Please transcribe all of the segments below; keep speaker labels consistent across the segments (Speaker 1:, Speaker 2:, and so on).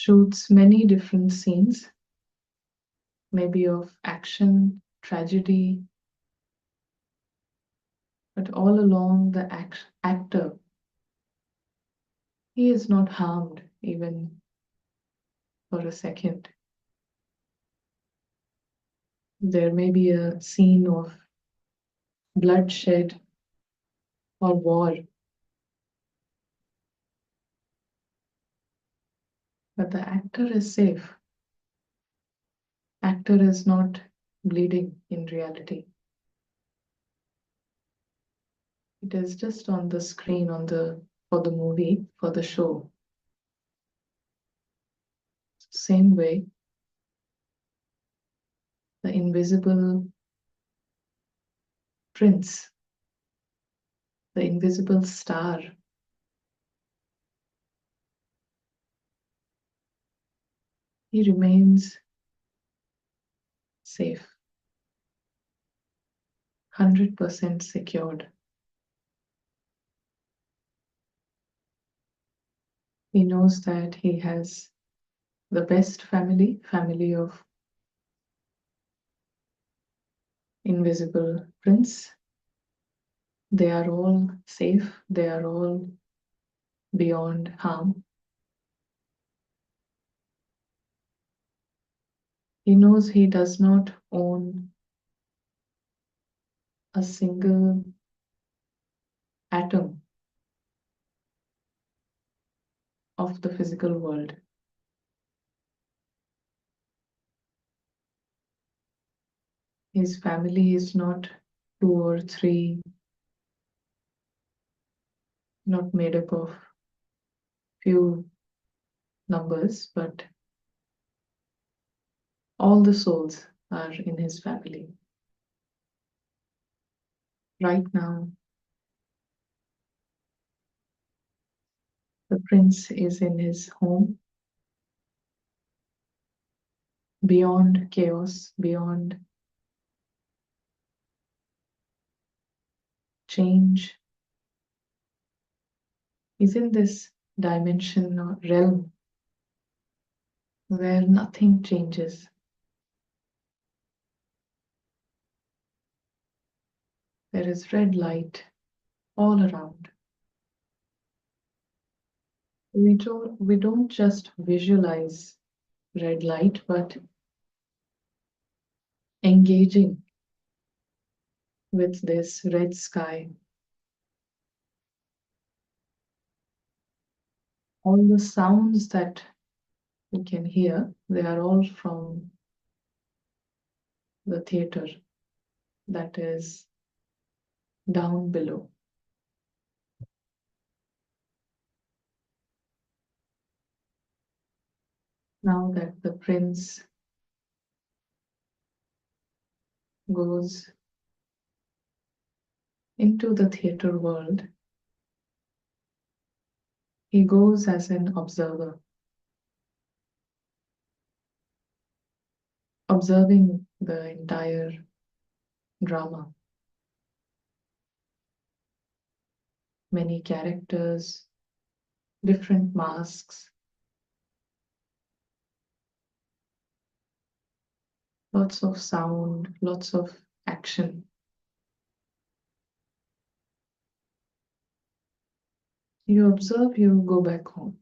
Speaker 1: shoots many different scenes, maybe of action, tragedy, but all along the actor, he is not harmed even for a second. There may be a scene of bloodshed or war, but the actor is safe. Actor is not bleeding in reality. It is just on the screen for the movie, for the show. Same way, the invisible prince, the invisible star, he remains safe, 100% secured. He knows that he has the best family of invisible prince. They are all safe, they are all beyond harm. He knows he does not own a single atom of the physical world. His family is not two or three, not made up of few numbers, but all the souls are in his family. Right now, the prince is in his home, beyond chaos, beyond change. He's in this dimension or realm where nothing changes. There is red light all around. We don't just visualize red light, but engaging with this red sky. All the sounds that we can hear, they are all from the theater that is down below. Now that the prince goes into the theater world, he goes as an observer, observing the entire drama. Many characters, different masks, lots of sound, lots of action. You observe, you go back home.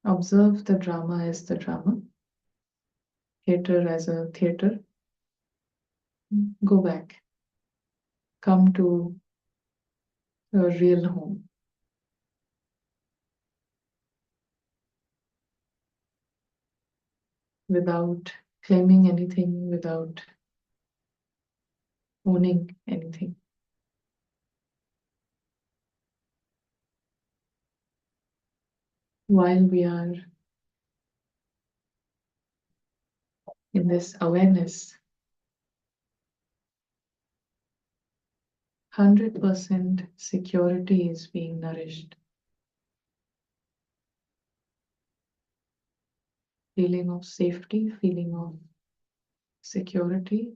Speaker 1: Observe the drama as the drama, theater as a theater. Go back. Come to your real home. Without claiming anything, without owning anything. While we are in this awareness, 100% security is being nourished. Feeling of safety, feeling of security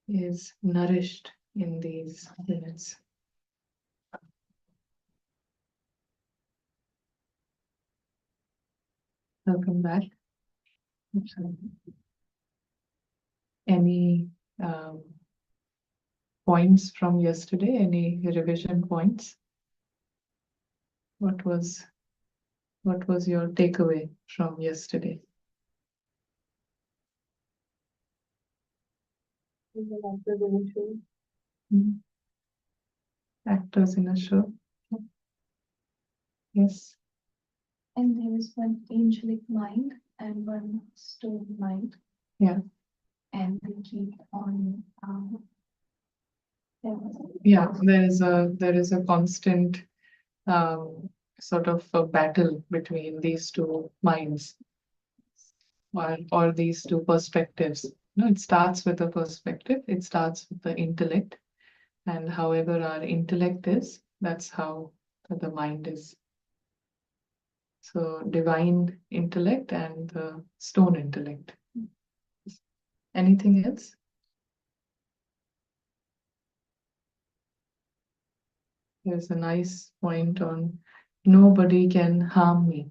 Speaker 1: is nourished in these minutes. Welcome back. Any points from yesterday? Any revision points? What was your takeaway from yesterday? Actors in a show. Yes.
Speaker 2: And there is one angelic mind and one stone mind.
Speaker 1: Yeah.
Speaker 2: And they keep on.
Speaker 1: Yeah, there is a constant sort of a battle between these two minds or these two perspectives. No, it starts with a perspective. It starts with the intellect, and however our intellect is, that's how the mind is. So divine intellect and the stone intellect. Anything else? There's a nice point on nobody can harm me.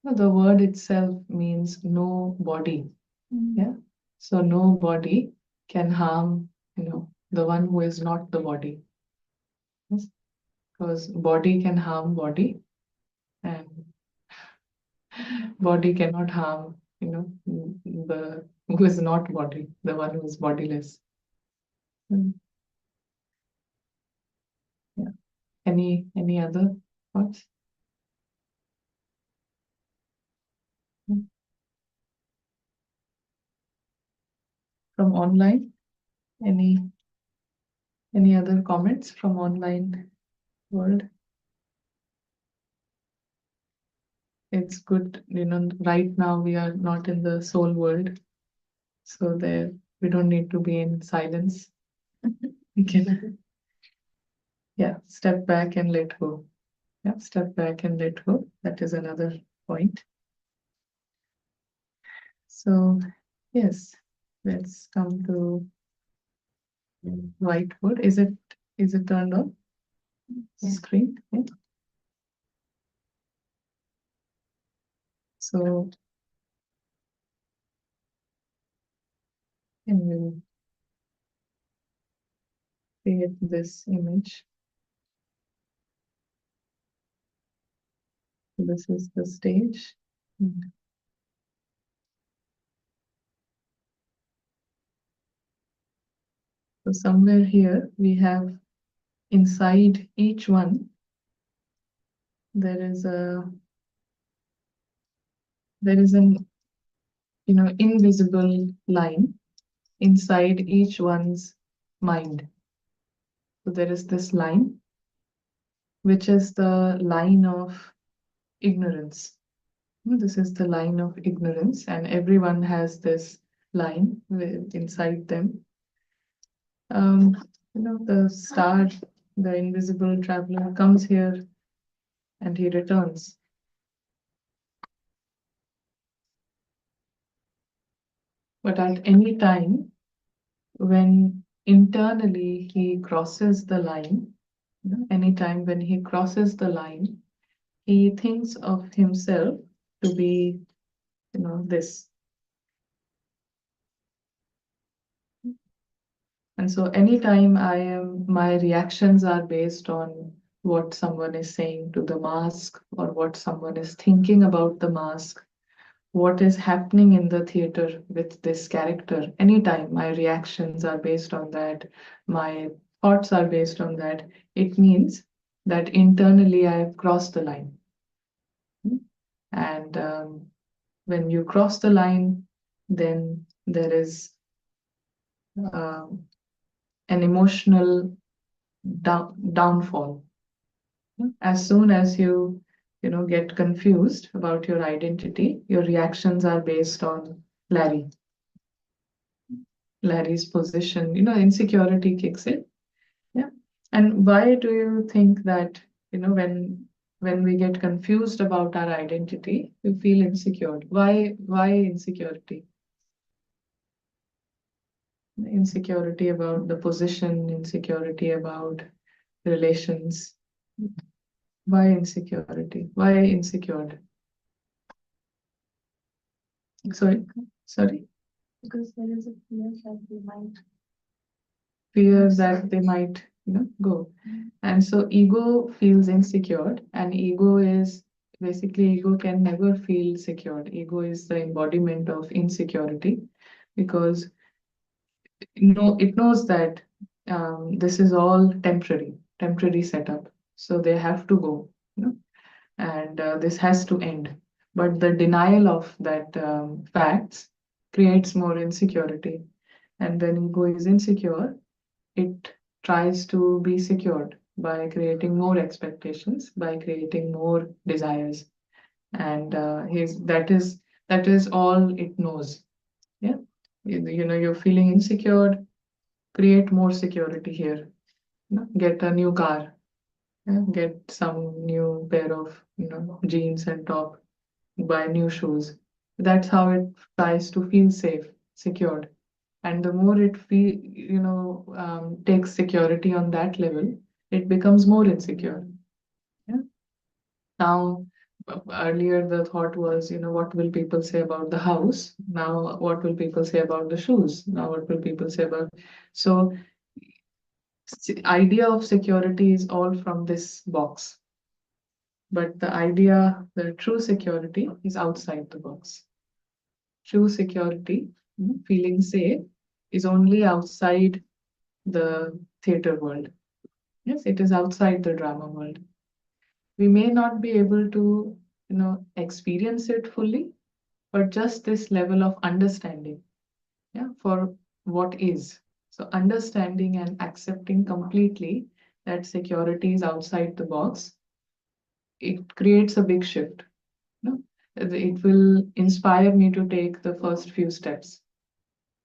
Speaker 1: The word itself means no body. Yeah. So no body can harm, the one who is not the body. Yes? Because body can harm body, and body cannot harm, the who is not body, the one who is bodiless. Mm. Yeah. Any other thoughts? Mm. From online? Any other comments from online world? It's good, right now we are not in the soul world, so there we don't need to be in silence. We can, yeah, step back and let go. Yeah, step back and let go. That is another point. So, yes, let's come to whiteboard. Is it turned on? Screen? Yeah. So, and we'll create this image. This is the stage. So somewhere here we have inside each one there is an invisible line inside each one's mind. So there is this line, which is the line of ignorance. This is the line of ignorance, and everyone has this line inside them. The star, the invisible traveler, comes here and he returns. But at any time, when internally he crosses the line, anytime when he crosses the line, he thinks of himself to be, this. And so anytime my reactions are based on what someone is saying to the mask or what someone is thinking about the mask, what is happening in the theater with this character. Anytime my reactions are based on that, my thoughts are based on that, it means that internally I have crossed the line. And when you cross the line, then there is um, an emotional downfall. As soon as get confused about your identity, your reactions are based on Larry's position. Insecurity kicks in. Yeah. And why do you think that, when we get confused about our identity, we feel insecure? Why insecurity? Insecurity about the position, insecurity about relations. Why insecurity? Why insecure? Sorry, sorry,
Speaker 2: Because there is a fear that we might
Speaker 1: fear
Speaker 2: lose
Speaker 1: that they
Speaker 2: something.
Speaker 1: might, go. And so ego feels insecure, and ego is basically ego can never feel secured. Ego is the embodiment of insecurity because it knows that this is all temporary setup. So they have to go, and this has to end. But the denial of that facts creates more insecurity. And when ego is insecure, it tries to be secured by creating more expectations, by creating more desires, and that is all it knows. Yeah, you're feeling insecure. Create more security here. Get a new car. Yeah? Get some new pair of jeans and top. Buy new shoes. That's how it tries to feel safe, secured. And the more it takes security on that level, it becomes more insecure. Yeah. Now, earlier the thought was, what will people say about the house? Now, what will people say about the shoes? Now, what will people say about? So, idea of security is all from this box, but the true security is outside the box. True security, feeling safe, is only outside the theater world. Yes, it is outside the drama world. We may not be able to, experience it fully, but just this level of understanding, yeah, for what is. So understanding and accepting completely that security is outside the box, it creates a big shift. No? It will inspire me to take the first few steps.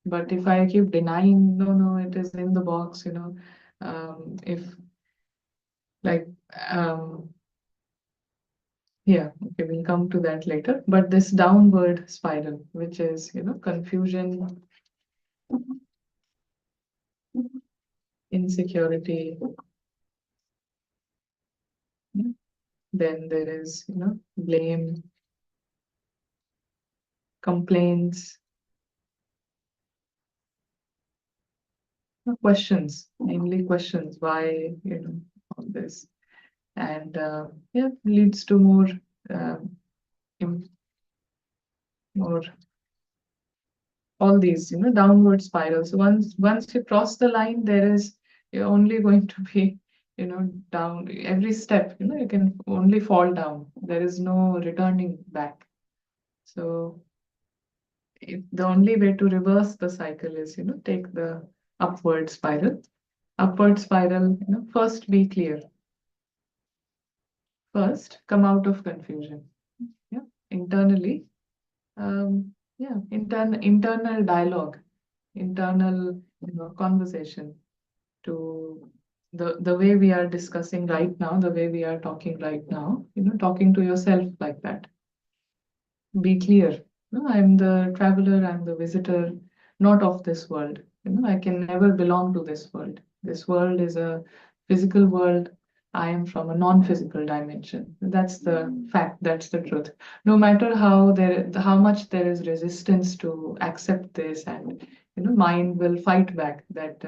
Speaker 1: But if I keep denying, no, no, it is in the box, if like um, yeah, okay, we'll come to that later. But this downward spiral, which is, confusion, insecurity, yeah. Then there is, blame, complaints, questions, mainly questions, why, all this. And yeah, leads to uh, more all these downward spirals. Once you cross the line, there is you're only going to be down every step. You can only fall down. There is no returning back. So the only way to reverse the cycle is take the upward spiral. Upward spiral, first be clear. First come out of confusion. Yeah, internally. Yeah, internal dialogue, internal conversation to the way we are discussing right now, the way we are talking right now, talking to yourself like that. Be clear. No, I'm the traveler, I'm the visitor, not of this world. I can never belong to this world. This world is a physical world. I am from a non-physical dimension. That's the fact, that's the truth. No matter how much there is resistance to accept this, and mind will fight back. That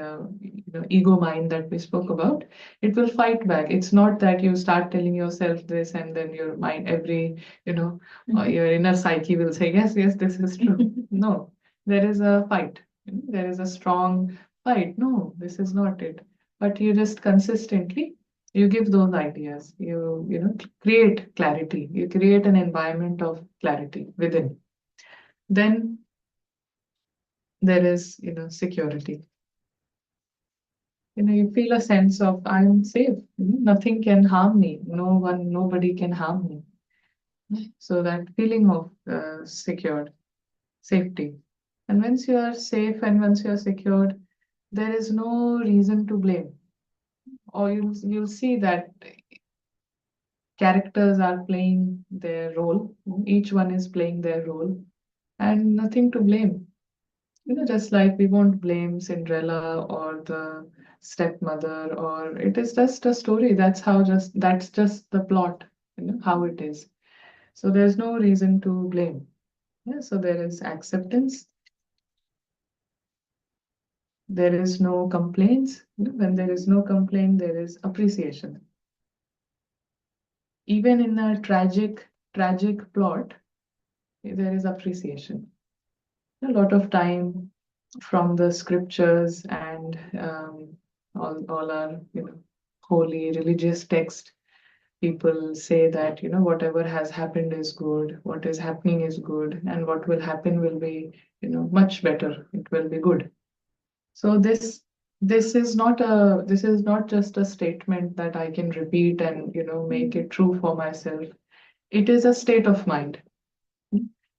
Speaker 1: ego mind that we spoke about, it will fight back. It's not that you start telling yourself this and then your mind every you know or your inner psyche will say, yes, yes, this is true. No, there is a fight. There is a strong fight. No, this is not it. But you just consistently, you give those ideas. You create clarity. You create an environment of clarity within. Then there is, security. You feel a sense of I'm safe. Nothing can harm me. Nobody can harm me. So that feeling of secured safety. And once you are safe and once you are secured, there is no reason to blame. Or you'll see that characters are playing their role. Each one is playing their role, and nothing to blame. Just like we won't blame Cinderella or the stepmother, or it is just a story. That's just the plot, how it is. So there's no reason to blame. Yeah, so there is acceptance. There is no complaints. When there is no complaint, there is appreciation. Even in a tragic plot, there is appreciation. A lot of time from the scriptures and all our holy religious text, people say that whatever has happened is good, what is happening is good, and what will happen will be much better. It will be good. So this is not just a statement that I can repeat and make it true for myself. It is a state of mind.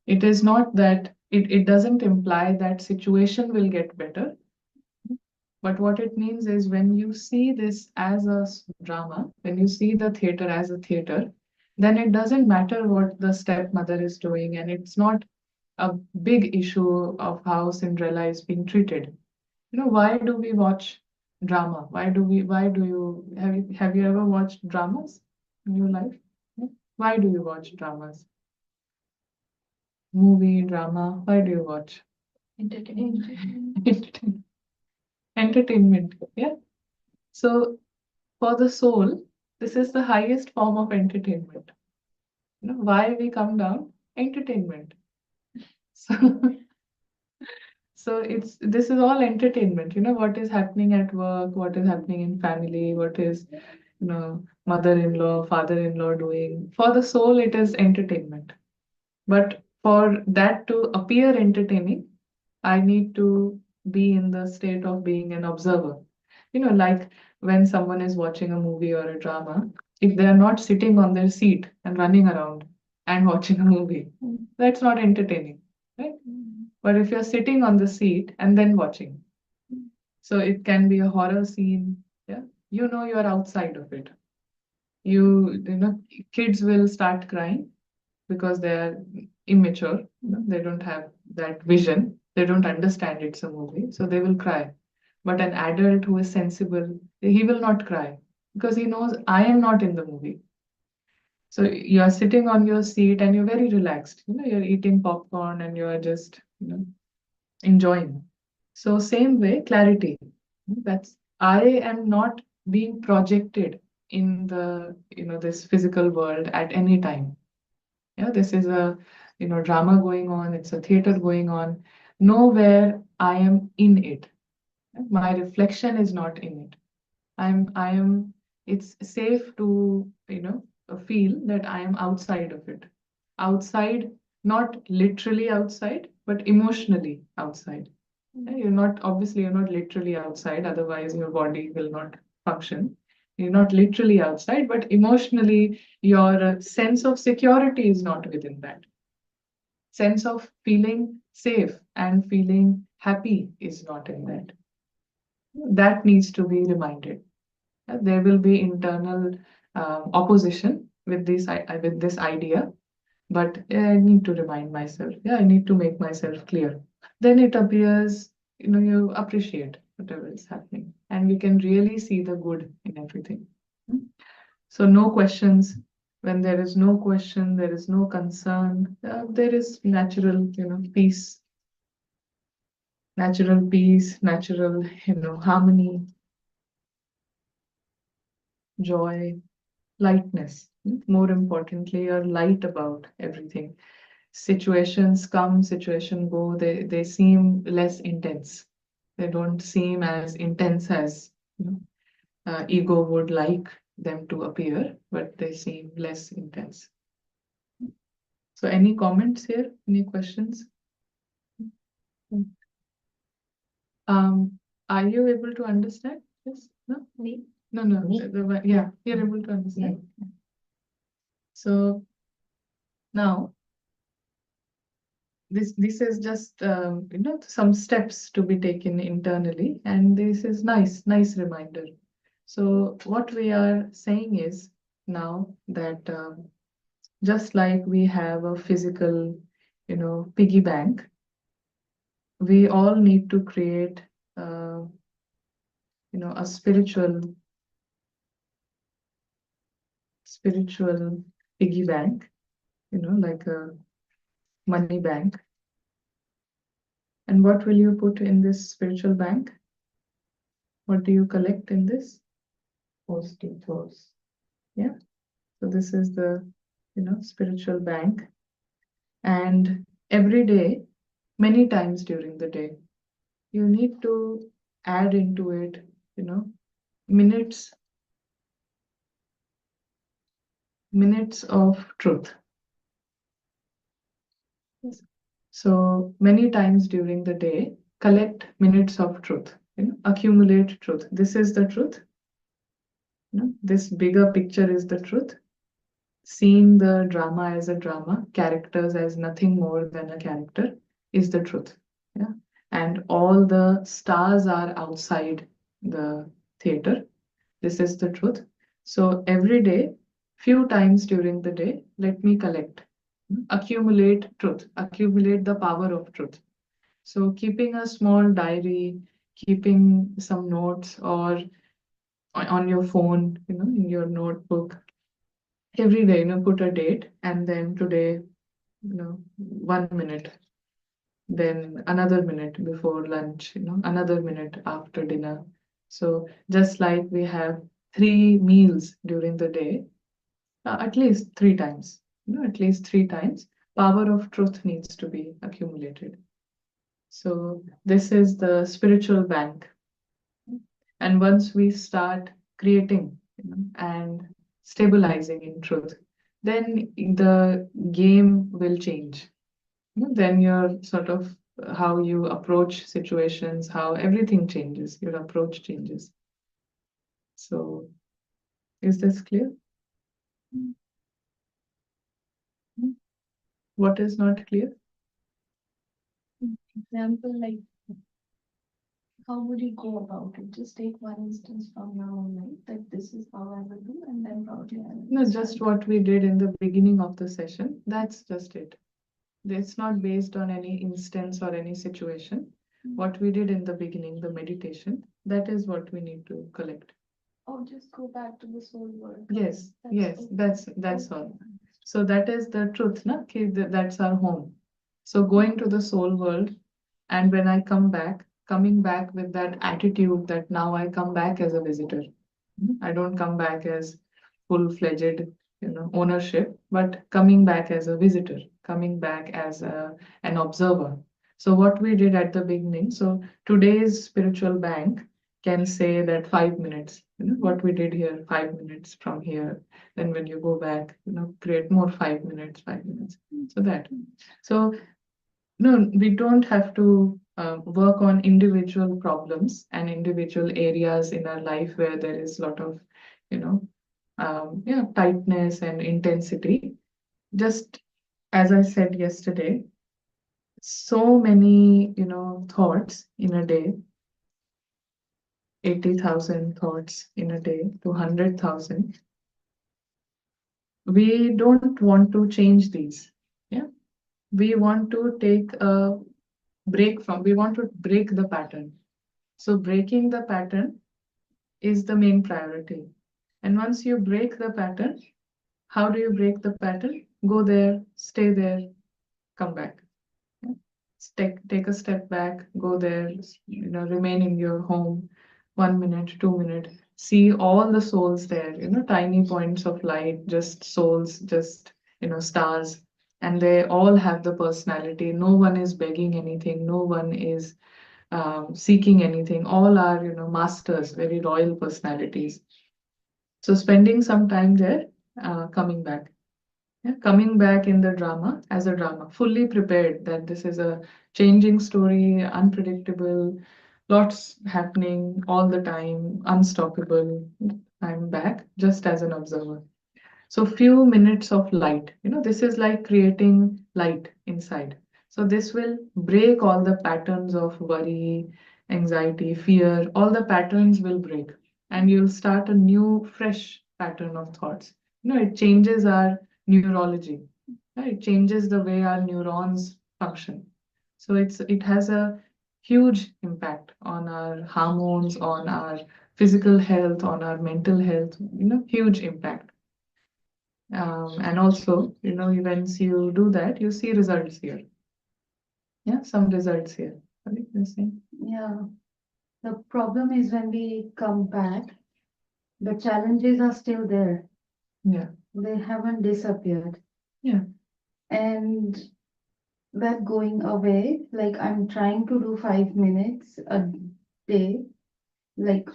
Speaker 1: It is not that it doesn't imply that situation will get better, but what it means is when you see this as a drama, when you see the theater as a theater, then it doesn't matter what the stepmother is doing, and it's not a big issue of how Cinderella is being treated. Why do we watch drama? Why do you have you ever watched dramas in your life? No? Why do you watch dramas? Movie, drama, why do you watch?
Speaker 2: Entertainment.
Speaker 1: Entertainment. Entertainment. Yeah. So for the soul, this is the highest form of entertainment. Why we come down? Entertainment. So so it's this is all entertainment. What is happening at work, what is happening in family, what is mother-in-law, father-in-law doing. For the soul, it is entertainment. But for that to appear entertaining, I need to be in the state of being an observer. Like when someone is watching a movie or a drama, if they are not sitting on their seat and running around and watching a movie, that's not entertaining, right? But if you're sitting on the seat and then watching, so it can be a horror scene, yeah, you're outside of it. You know, kids will start crying because they are immature. They don't have that vision. They don't understand it's a movie, so they will cry. But an adult who is sensible, he will not cry because he knows I am not in the movie. So you are sitting on your seat and you're very relaxed. You're eating popcorn and you're just, enjoying. So same way, clarity. That's I am not being projected in the, this physical world at any time. Yeah, this is a drama going on, it's a theater going on. Nowhere I am in it. My reflection is not in it. I am it's safe to feel that I am outside of it. Outside, not literally outside, but emotionally outside. Yeah, you're not literally outside, otherwise your body will not function. You're not literally outside, but emotionally your sense of security is not within that. Sense of feeling safe and feeling happy is not in that. That needs to be reminded. There will be internal opposition with this idea, but I need to remind myself. Yeah, I need to make myself clear. Then it appears, you appreciate whatever is happening, and you can really see the good in everything. So no questions. When there is no question, there is no concern. There is natural, peace, natural, harmony, joy, lightness. More importantly, you're light about everything. Situations come, situation go, they seem less intense. They don't seem as intense as ego would like them to appear, but they seem less intense. So any comments here? Any questions? Are you able to understand? Yes? No?
Speaker 2: Me?
Speaker 1: No, no.
Speaker 2: Me?
Speaker 1: Yeah, you're able to understand. So now this is just some steps to be taken internally, and this is nice reminder. So what we are saying is now that just like we have a physical piggy bank, we all need to create uh, a spiritual piggy bank, like a money bank. And what will you put in this spiritual bank? What do you collect in this? Post-it Yeah. So this is the, spiritual bank. And every day, many times during the day, you need to add into it, minutes, minutes of truth. So many times during the day, collect minutes of truth, accumulate truth. This is the truth. This bigger picture is the truth. Seeing the drama as a drama, characters as nothing more than a character is the truth. Yeah. And all the stars are outside the theater. This is the truth. So every day, few times during the day, let me collect, accumulate truth, accumulate the power of truth. So keeping a small diary, keeping some notes or on your phone, in your notebook, every day, put a date and then today, 1 minute, then another minute before lunch, another minute after dinner. So just like we have 3 meals during the day, at least 3 times, at least 3 times, power of truth needs to be accumulated. So this is the spiritual bank. And once we start creating, and stabilizing in truth, then the game will change. Then your sort of how you approach situations, how everything changes, your approach changes. So is this clear? What is not clear?
Speaker 2: Example, like how would you go about it? Just take one instance from your own life that this is how I will do, and then probably I will
Speaker 1: No, just what we did in the beginning of the session. That's just it. It's not based on any instance or any situation. What we did in the beginning, the meditation, that is what we need to collect.
Speaker 2: Oh, just go back to the soul world.
Speaker 1: Yes, yes, that's all. So that is the truth, na? That's our home. So going to the soul world, and when I come back, coming back with that attitude that now I come back as a visitor. I don't come back as full-fledged, ownership, but coming back as a visitor, coming back as an observer. So what we did at the beginning, so today's spiritual bank can say that 5 minutes, what we did here, 5 minutes from here. Then when you go back, create more 5 minutes, 5 minutes. So that. So no, we don't have to work on individual problems and individual areas in our life where there is a lot of, tightness and intensity. Just as I said yesterday, so many, thoughts in a day, 80,000 thoughts in a day to 100,000. We don't want to change these. Yeah. We want to take a we want to break the pattern. So breaking the pattern is the main priority. And once you break the pattern, how do you break the pattern? Go there, stay there, come back. Yeah. Take a step back, go there, remain in your home, 1 minute, 2 minutes. See all the souls there, tiny points of light, just souls, just, stars. And they all have the personality. No one is begging anything. No one is seeking anything. All are, masters, very royal personalities. So spending some time there, coming back. Yeah, coming back in the drama as a drama, fully prepared that this is a changing story, unpredictable, lots happening all the time, unstoppable. I'm back just as an observer. So few minutes of light, this is like creating light inside. So this will break all the patterns of worry, anxiety, fear, all the patterns will break and you'll start a new, fresh pattern of thoughts. It changes our neurology, right? It changes the way our neurons function. So it has a huge impact on our hormones, on our physical health, on our mental health, huge impact. And also, once you do that, you see results here. Yeah, some results here. What are you saying?
Speaker 2: Yeah. The problem is when we come back, the challenges are still there.
Speaker 1: Yeah,
Speaker 2: They haven't disappeared.
Speaker 1: yeah,
Speaker 2: And that going away, like I'm trying to do 5 minutes a day, like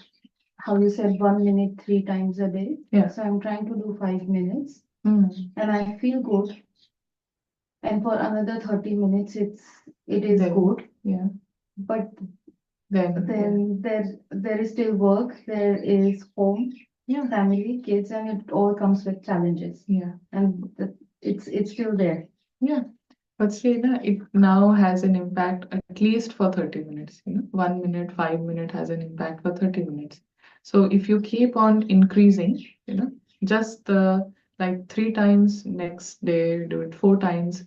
Speaker 2: how you said 1 minute 3 times a day.
Speaker 1: yeah.
Speaker 2: So I'm trying to do 5 minutes
Speaker 1: Mm.
Speaker 2: and I feel good. And for another 30 minutes, it is
Speaker 1: Then,
Speaker 2: good.
Speaker 1: yeah,
Speaker 2: But
Speaker 1: then,
Speaker 2: there is still work, there is home,
Speaker 1: yeah,
Speaker 2: family, kids, and it all comes with challenges.
Speaker 1: yeah,
Speaker 2: And it's still there.
Speaker 1: yeah. But see, it now has an impact at least for 30 minutes. 1 minute, 5 minute has an impact for 30 minutes. So if you keep on increasing, just like 3 times next day, do it 4 times,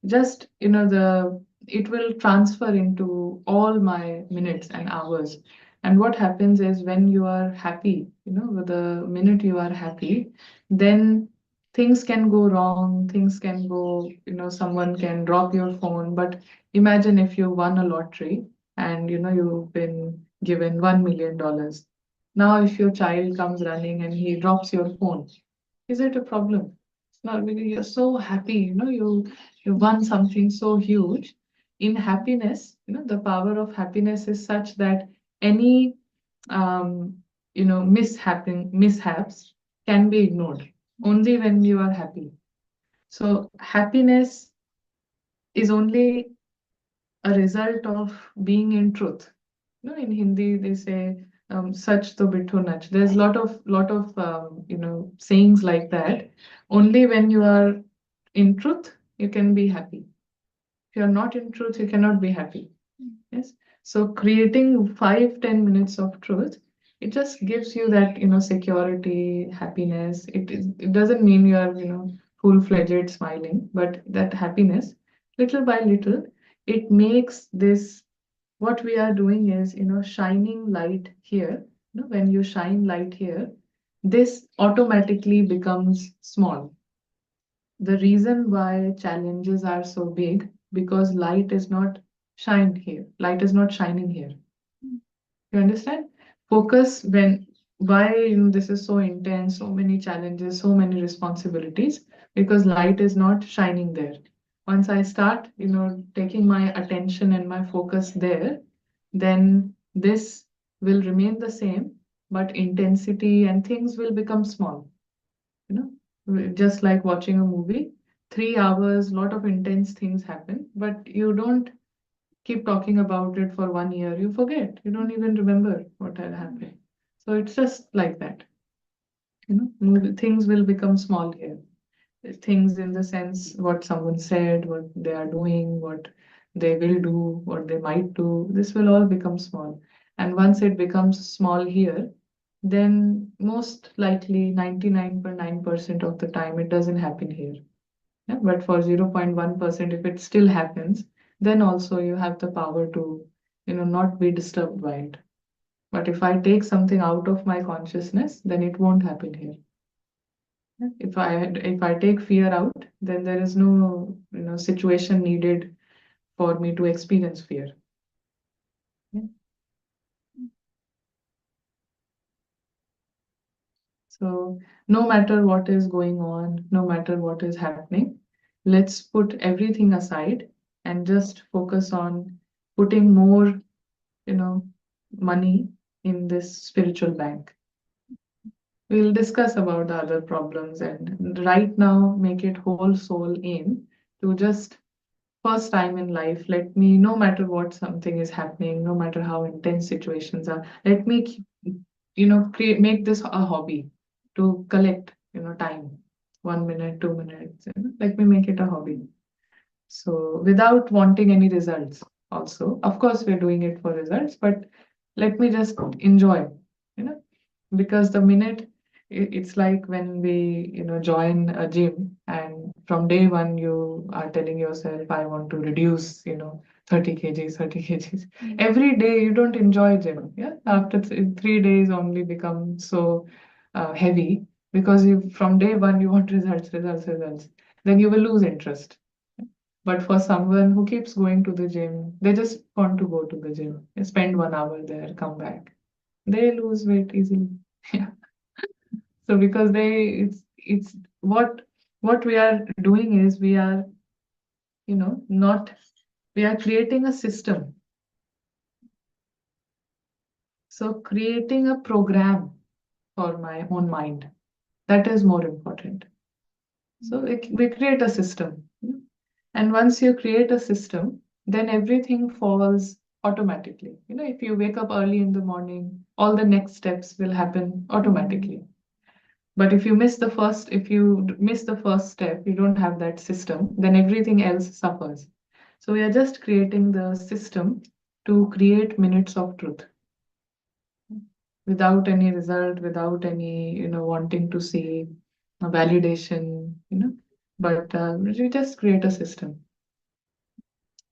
Speaker 1: just, it will transfer into all my minutes and hours. And what happens is when you are happy, with the minute you are happy, then things can go wrong, things can go, someone can drop your phone. But imagine if you won a lottery and you've been given $1 million. Now, if your child comes running and he drops your phone, is it a problem? It's not really, you're so happy, you won something so huge. In happiness, the power of happiness is such that any um, mishaps can be ignored only when you are happy. So happiness is only a result of being in truth. In Hindi they say "Sach to bittu nach." There's lot of sayings like that. Only when you are in truth you can be happy. If you are not in truth, you cannot be happy. Yes. So creating 5-10 minutes of truth, it just gives you that, security, happiness. It doesn't mean you are, full-fledged smiling, but that happiness, little by little, it makes this, what we are doing is, shining light here. When you shine light here, this automatically becomes small. The reason why challenges are so big, because light is not shining here. You understand? Focus when why this is so intense, so many challenges, so many responsibilities, because light is not shining there. Once I start, taking my attention and my focus there, then this will remain the same, but intensity and things will become small. you know just like watching a movie, 3 hours, lot of intense things happen, but you don't keep talking about it for 1 year. You forget, you don't even remember what had happened. So it's just like that. Things will become small here. Things in the sense what someone said, what they are doing, what they will do, what they might do, this will all become small. And once it becomes small here, then most likely 99.9% of the time it doesn't happen here. Yeah? But for 0.1%, if it still happens, then also you have the power to, not be disturbed by it. But if I take something out of my consciousness, then it won't happen here. Yeah. If I take fear out, then there is no situation needed for me to experience fear. Yeah. So no matter what is going on, no matter what is happening, let's put everything aside and just focus on putting more, you know, money in this spiritual bank. We'll discuss about the other problems, and right now make it whole soul aim to just first time in life, let me, no matter what something is happening, no matter how intense situations are, let me create, make this a hobby to collect time, 1 minute, 2 minutes, let me make it a hobby. So without wanting any results. Also, of course we're doing it for results, but let me just enjoy, you know because the minute, it's like when we join a gym, and from day one you are telling yourself, I want to reduce 30 kgs, 30 kgs. Every day you don't enjoy gym. Yeah, after 3 days only become so heavy, because you from day one you want results, results, results. Then you will lose interest. But for someone who keeps going to the gym, they just want to go to the gym, spend 1 hour there, come back. They lose weight easily. Yeah. So because it's what we are doing is we are, not we are creating a system. So creating a program for my own mind, that is more important. So we create a system. And once you create a system, then everything falls automatically. If you wake up early in the morning, all the next steps will happen automatically. But if you miss the first step, you don't have that system, then everything else suffers. So we are just creating the system to create minutes of truth without any result, without any, wanting to see a validation, but we just create a system.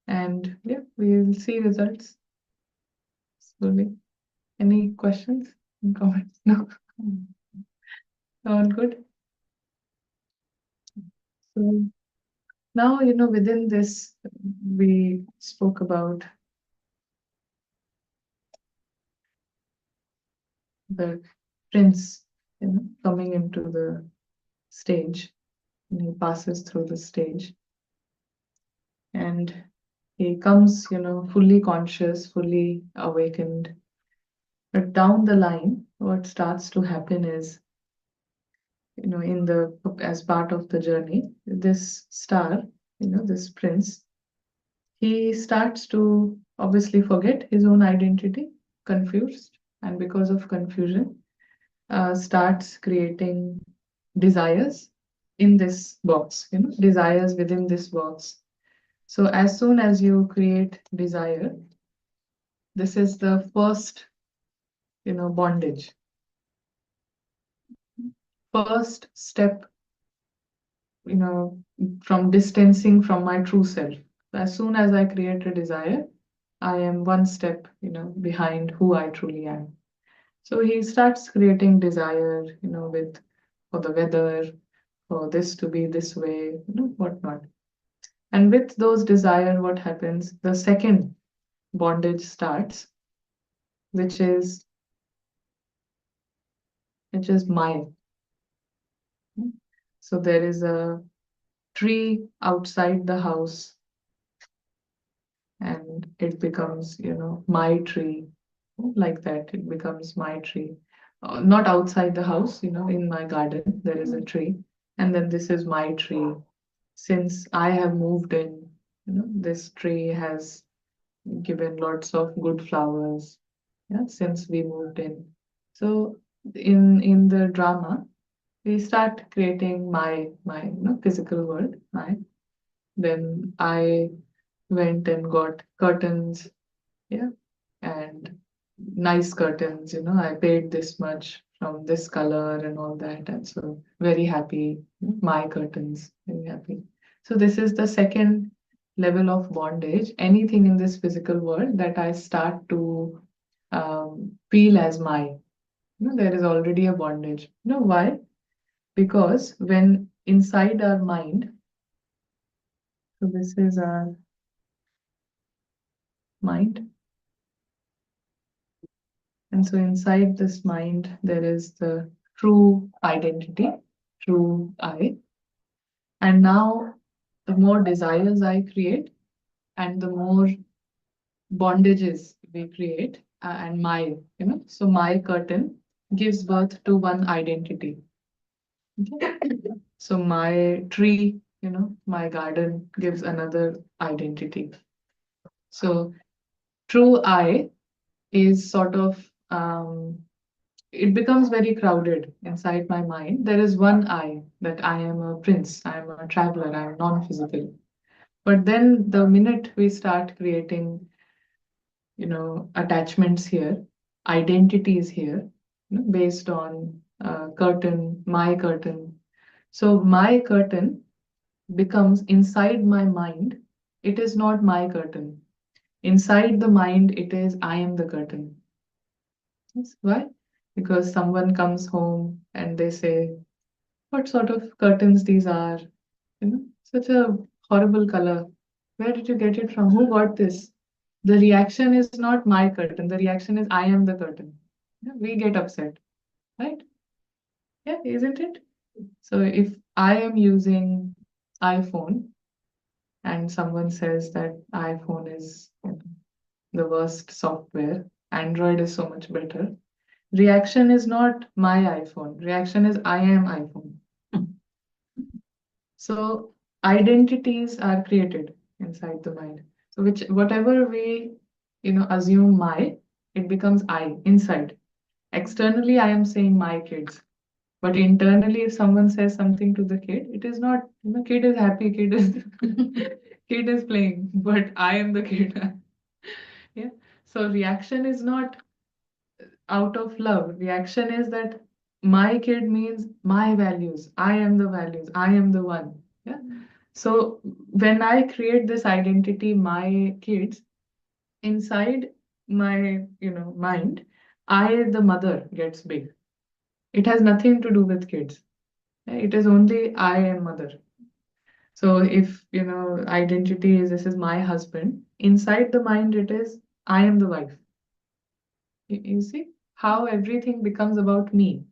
Speaker 1: And yeah, we will see results slowly. Any questions and comments? No? All good. So now, within this, we spoke about the prince, coming into the stage, and he passes through the stage, and he comes, fully conscious, fully awakened. But down the line, what starts to happen is, in the as part of the journey, this star, this prince, he starts to obviously forget his own identity, confused, and because of confusion, starts creating desires in this box, desires within this box. So as soon as you create desire, this is the first, bondage. First step, from distancing from my true self. As soon as I create a desire, I am one step, behind who I truly am. So he starts creating desire, with for the weather, for this to be this way, whatnot. And with those desire, what happens? The second bondage starts, which is my. So there is a tree outside the house, and it becomes, my tree, like that. It becomes my tree. Not outside the house, in my garden, there is a tree. And then this is my tree. Since I have moved in, this tree has given lots of good flowers, yeah, since we moved in. So in the drama, we start creating my physical world, my. Then I went and got curtains, yeah, and nice curtains, I paid this much from this color and all that. And so very happy, my curtains, very happy. So this is the second level of bondage. Anything in this physical world that I start to feel as my, there is already a bondage. Why? Because when inside our mind, so this is our mind. And so inside this mind, there is the true identity, true I. And now, the more desires I create, and the more bondages we create, and so my curtain gives birth to one identity. Okay? So my tree, my garden gives another identity. So true I is sort of it becomes very crowded inside my mind. There is one I, that I am a prince, I am a traveler, I am non-physical. But then the minute we start creating, attachments here, identities here, based on curtain, my curtain. So my curtain becomes inside my mind. It is not my curtain. Inside the mind, it is I am the curtain. Yes. Why? Because someone comes home and they say, what sort of curtains these are. Such a horrible color. Where did you get it from? Who got this? The reaction is not my curtain. The reaction is I am the curtain. Yeah, we get upset, right? Yeah, isn't it? So if I am using iPhone and someone says that iPhone is the worst software, Android is so much better. Reaction is not my iPhone. Reaction is I am iPhone. So identities are created inside the mind. So which whatever we assume my, it becomes I inside. Externally, I am saying my kids. But internally, if someone says something to the kid, it is not, kid is happy, kid is kid is playing, but I am the kid. Yeah. So reaction is not out of love. Reaction is that my kid means my values. I am the values. I am the one. Yeah. So when I create this identity, my kids, inside my, mind, I, the mother, gets big. It has nothing to do with kids. Yeah, it is only I am mother. So if, identity is this is my husband, inside the mind it is I am the wife. You see how everything becomes about me.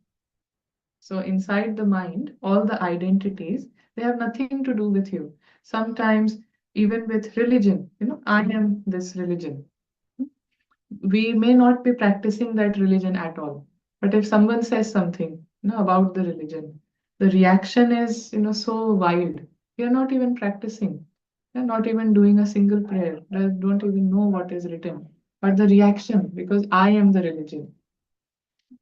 Speaker 1: So inside the mind, all the identities, they have nothing to do with you. Sometimes even with religion, I am this religion. We may not be practicing that religion at all. But if someone says something, about the religion, the reaction is, so wild. We are not even practicing. We are not even doing a single prayer. We don't even know what is written. But the reaction, because I am the religion.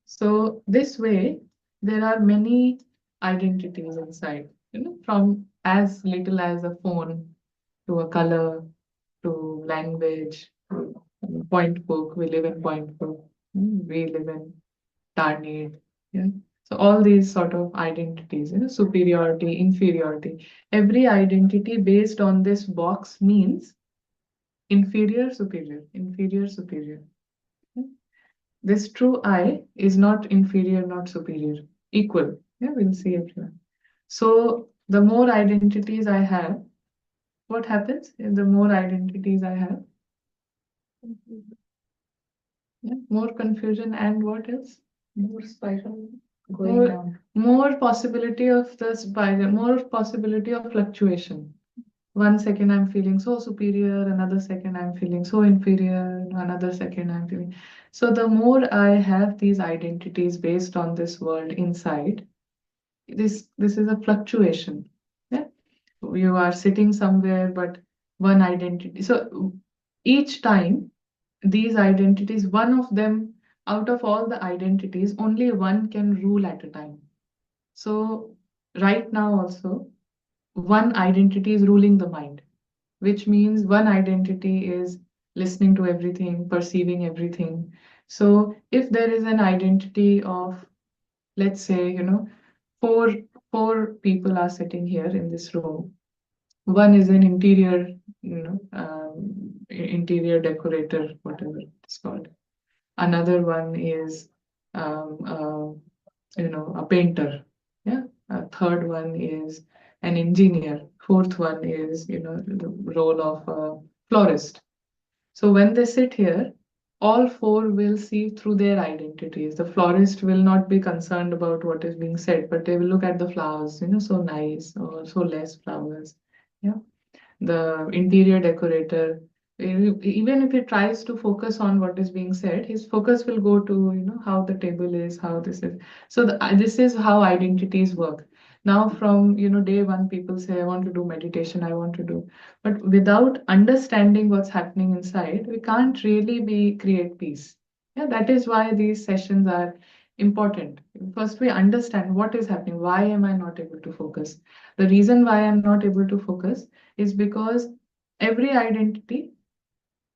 Speaker 1: So this way, there are many identities inside, from as little as a phone to a color to language, to Point Book. We live in Point Book. We live in Tarnid. Yeah. So all these sort of identities, superiority, inferiority. Every identity based on this box means inferior, superior, inferior, superior. Yeah. This true I is not inferior, not superior, equal. Yeah, we'll see everyone. So the more identities I have, what happens? The more identities I have, yeah, more confusion and what else? More spiral going more, down. More possibility of the spiral, more possibility of fluctuation. 1 second I'm feeling so superior, another second I'm feeling so inferior, another second I'm feeling. So the more I have these identities based on this world inside, this is a fluctuation. Yeah. You are sitting somewhere, but one identity. So each time these identities, one of them out of all the identities, only one can rule at a time. So right now also, one identity is ruling the mind, which means one identity is listening to everything, perceiving everything. So if there is an identity of, let's say, four four people are sitting here in this room. One is an interior, interior decorator, whatever it's called. Another one is, a painter. Yeah. A third one is an engineer. Fourth one is, the role of a florist. So when they sit here, all four will see through their identities. The florist will not be concerned about what is being said, but they will look at the flowers, so nice or so less flowers. Yeah. The interior decorator, even if he tries to focus on what is being said, his focus will go to, how the table is, how this is. So this is how identities work. Now from, day one, people say, I want to do meditation, I want to do, but without understanding what's happening inside, we can't really create peace. Yeah, that is why these sessions are important. First, we understand what is happening. Why am I not able to focus? The reason why I'm not able to focus is because every identity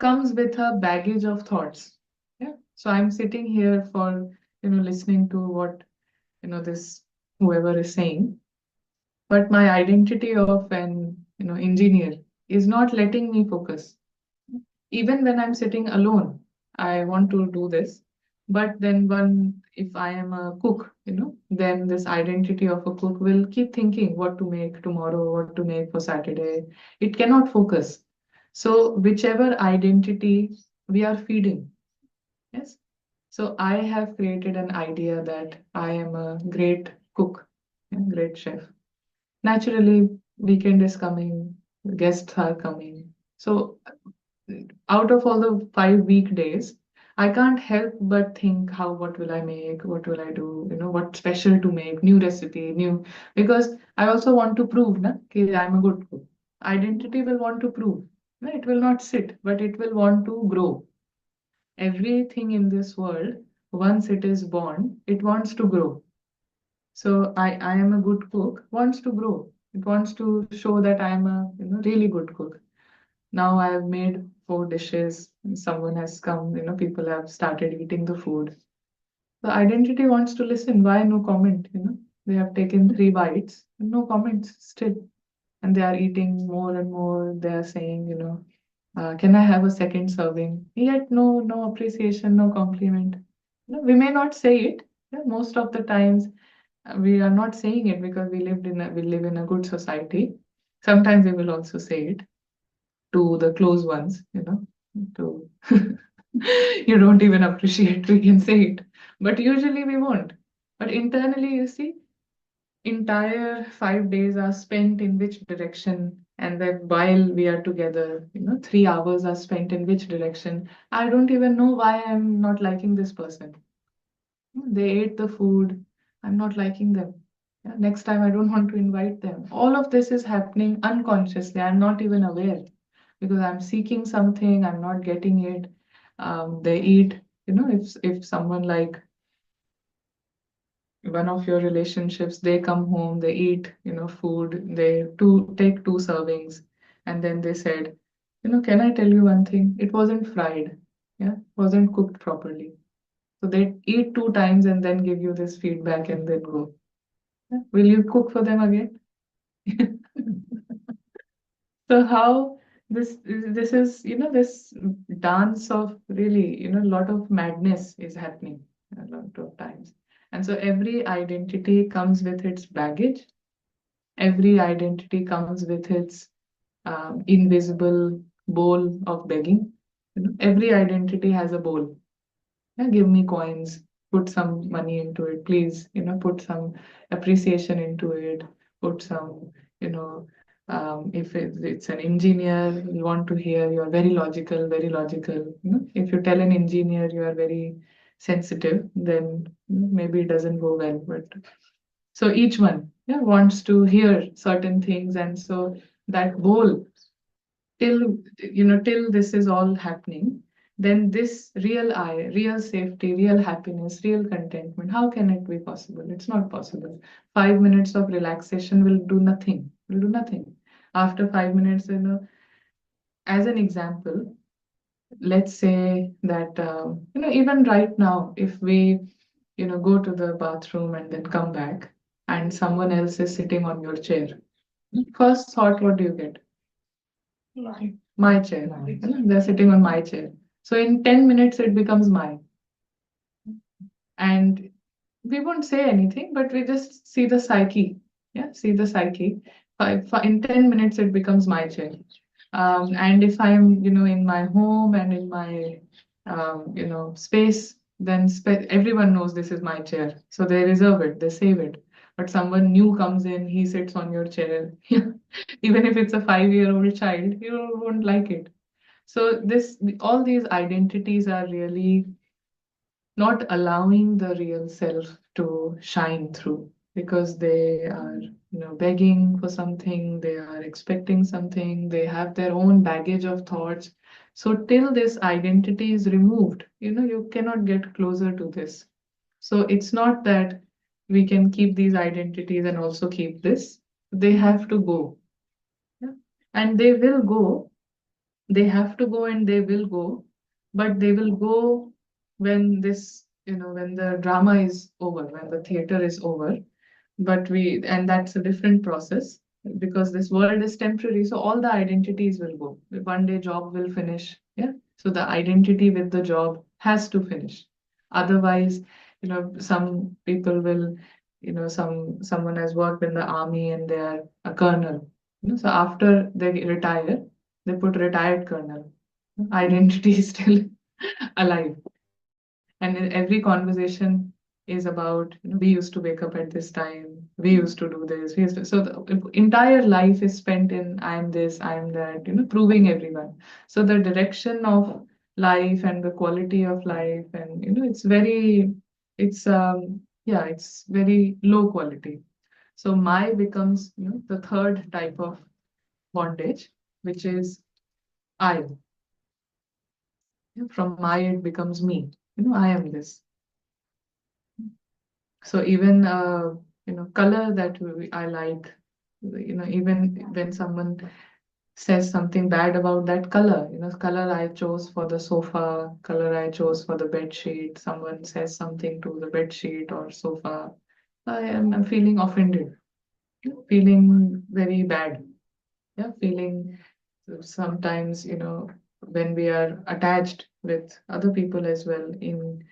Speaker 1: comes with a baggage of thoughts. Yeah. So I'm sitting here for, listening to what, this whoever is saying, but my identity of an, engineer is not letting me focus. Even when I'm sitting alone, I want to do this, but then one if I am a cook, then this identity of a cook will keep thinking what to make tomorrow, what to make for Saturday. It cannot focus. So whichever identity we are feeding, yes. So I have created an idea that I am a great cook, a great chef. Naturally, weekend is coming, guests are coming. So out of all the 5 weekdays, I can't help but think how what will I make, what will I do, what special to make, new recipe, new because I also want to prove na, कि I'm a good cook. Identity will want to prove. No, it will not sit, but it will want to grow. Everything in this world, once it is born, it wants to grow. So I am a good cook, wants to grow. It wants to show that I am a really good cook. Now I have made 4 dishes. Someone has come, people have started eating the food. The identity wants to listen. Why no comment? They have taken 3 bites, no comments still. And they are eating more and more. They are saying, can I have a second serving? Yet no appreciation, no compliment. We may not say it. Yeah, most of the times we are not saying it because we live in a good society. Sometimes we will also say it to the close ones, to you don't even appreciate, we can say it. But usually we won't. But internally, you see, entire 5 days are spent in which direction, and then while we are together, 3 hours are spent in which direction. I don't even know why I'm not liking this person. They ate the food. I'm not liking them. Yeah, next time I don't want to invite them. All of this is happening unconsciously. I'm not even aware because I'm seeking something, I'm not getting it. They eat, if someone like one of your relationships, they come home, they eat, food, they take 2 servings, and then they said, can I tell you one thing? It wasn't fried, yeah, wasn't cooked properly. So they eat 2 times and then give you this feedback and then go. Yeah. Will you cook for them again? So how this is, this dance of really, a lot of madness is happening a lot of times. And so every identity comes with its baggage. Every identity comes with its invisible bowl of begging. Every identity has a bowl. Yeah, give me coins, put some money into it, please, put some appreciation into it, put some, you know, if it's an engineer, you want to hear, you're very logical, very logical. If you tell an engineer you are very sensitive, then maybe it doesn't go well. But so each one, yeah, wants to hear certain things, and so that bowl till this is all happening, then this real I, real safety, real happiness, real contentment, how can it be possible? It's not possible. 5 minutes of relaxation will do nothing. Will do nothing. After 5 minutes, as an example, let's say that even right now, if we go to the bathroom and then come back, and someone else is sitting on your chair, first thought, what do you get? My chair. They're sitting on my chair. So in 10 minutes, it becomes mine. And we won't say anything, but we just see the psyche. Yeah, see the psyche. In 10 minutes, it becomes my chair. And if I'm, in my home and in my, space, then everyone knows this is my chair. So they reserve it, they save it. But someone new comes in, he sits on your chair. Even if it's a 5-year-old child, you won't like it. So all these identities are really not allowing the real self to shine through because they are, begging for something, they are expecting something, they have their own baggage of thoughts. So till this identity is removed, you cannot get closer to this. So it's not that we can keep these identities and also keep this. They have to go. Yeah? And they will go, they have to go and they will go, but they will go when when the drama is over, when the theater is over. And that's a different process because this world is temporary. So all the identities will go. One day job will finish. Yeah. So the identity with the job has to finish. Otherwise, Some people will, someone has worked in the army and they are a colonel. So after they retire, they put retired colonel. Identity is still alive. And in every conversation is about, we used to wake up at this time, we used to do this, so the entire life is spent in I am this, I am that, proving everyone. So the direction of life and the quality of life, and it's very low quality. So my becomes, the third type of bondage, which is I. From my it becomes me. I am this. So even color that I like, even when someone says something bad about that color, color I chose for the sofa, color I chose for the bed sheet. Someone says something to the bed sheet or sofa, I'm feeling offended, feeling very bad. Yeah, feeling sometimes, when we are attached with other people as well. In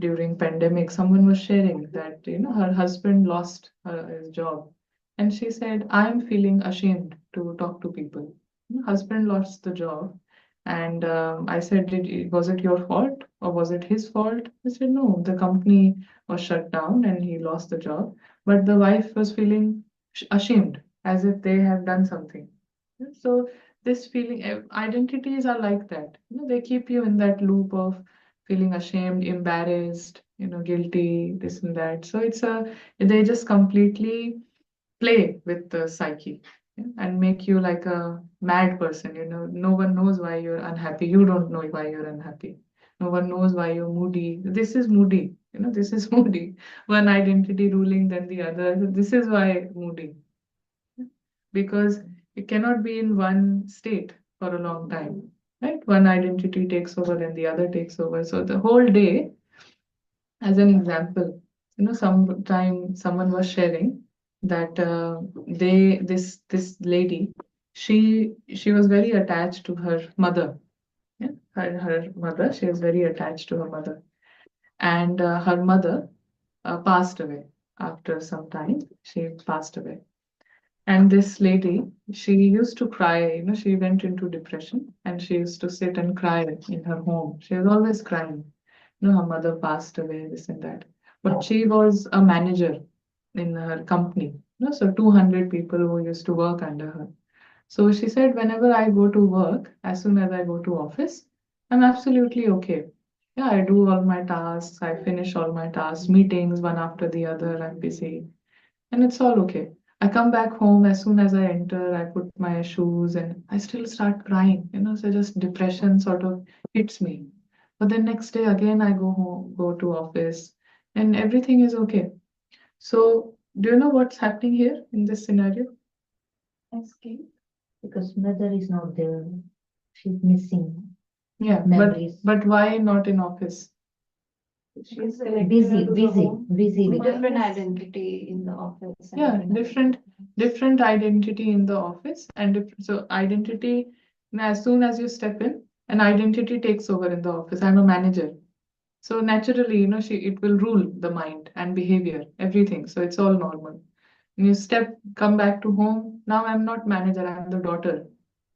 Speaker 1: During pandemic, someone was sharing that, her husband lost his job, and she said, I'm feeling ashamed to talk to people. Husband lost the job, and I said, was it your fault or was it his fault? I said, no, the company was shut down and he lost the job, but the wife was feeling ashamed, as if they have done something. So this feeling, identities are like that. They keep you in that loop of feeling ashamed, embarrassed, guilty, this and that. So they just completely play with the psyche, and make you like a mad person. No one knows why you're unhappy. You don't know why you're unhappy. No one knows why you're moody. This is moody. This is moody. One identity ruling than the other. This is why moody, because you cannot be in one state for a long time, right? One identity takes over and the other takes over. So the whole day, as an example, sometime someone was sharing that this lady, she was very attached to her mother. Yeah, her mother. She was very attached to her mother, and her mother passed away after some time. She passed away. And this lady, she used to cry, she went into depression and she used to sit and cry in her home. She was always crying. Her mother passed away, this and that. But she was a manager in her company. So 200 people who used to work under her. So she said, whenever I go to work, as soon as I go to office, I'm absolutely okay. Yeah, I do all my tasks, I finish all my tasks, meetings one after the other, I'm busy, and it's all okay. I come back home as soon as I enter, I put my shoes and I still start crying, so just depression sort of hits me. But then next day again I go home, go to office, and everything is okay. So do you know what's happening here in this scenario?
Speaker 3: Escape. Because mother is not there. She's missing
Speaker 1: Yeah,
Speaker 3: memories.
Speaker 1: but why not in office?
Speaker 3: She's busy with
Speaker 2: Different identity in the office.
Speaker 1: Yeah, different identity in the office, and so identity, as soon as you step in, an identity takes over in the office. I'm a manager, so naturally, it will rule the mind and behavior, everything. So it's all normal. And you come back to home. Now I'm not manager, I'm the daughter.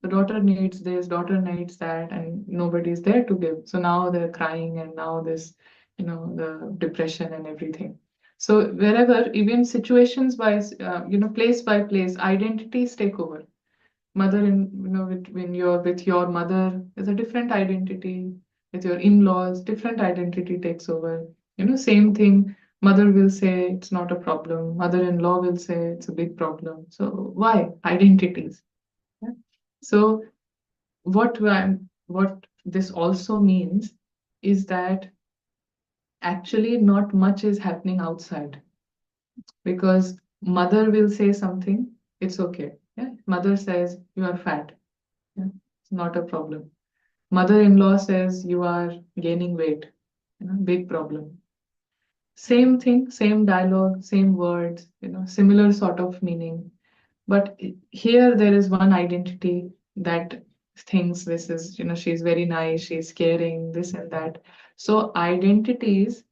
Speaker 1: The daughter needs this, daughter needs that, and nobody's there to give. So now they're crying, and now this, the depression and everything. So wherever, even situations wise, place by place, identities take over. Mother in, when you're with your mother, there's a different identity. With your in-laws, different identity takes over. Same thing. Mother will say it's not a problem. Mother-in-law will say it's a big problem. So why identities? Yeah. So what this also means is that actually not much is happening outside, because mother will say something, it's okay. Yeah, mother says you are fat. Yeah, it's not a problem. Mother-in-law says you are gaining weight. Big problem. Same thing, same dialogue, same words, similar sort of meaning. But here there is one identity that thinks this is, she's very nice, she's caring, this and that. So identities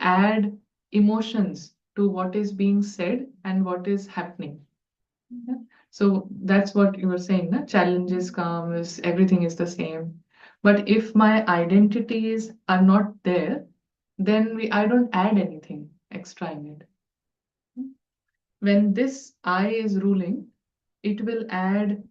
Speaker 1: add emotions to what is being said and what is happening. Yeah. So that's what you were saying, na? Challenges come, everything is the same. But if my identities are not there, then I don't add anything extra in it. When this I is ruling, it will add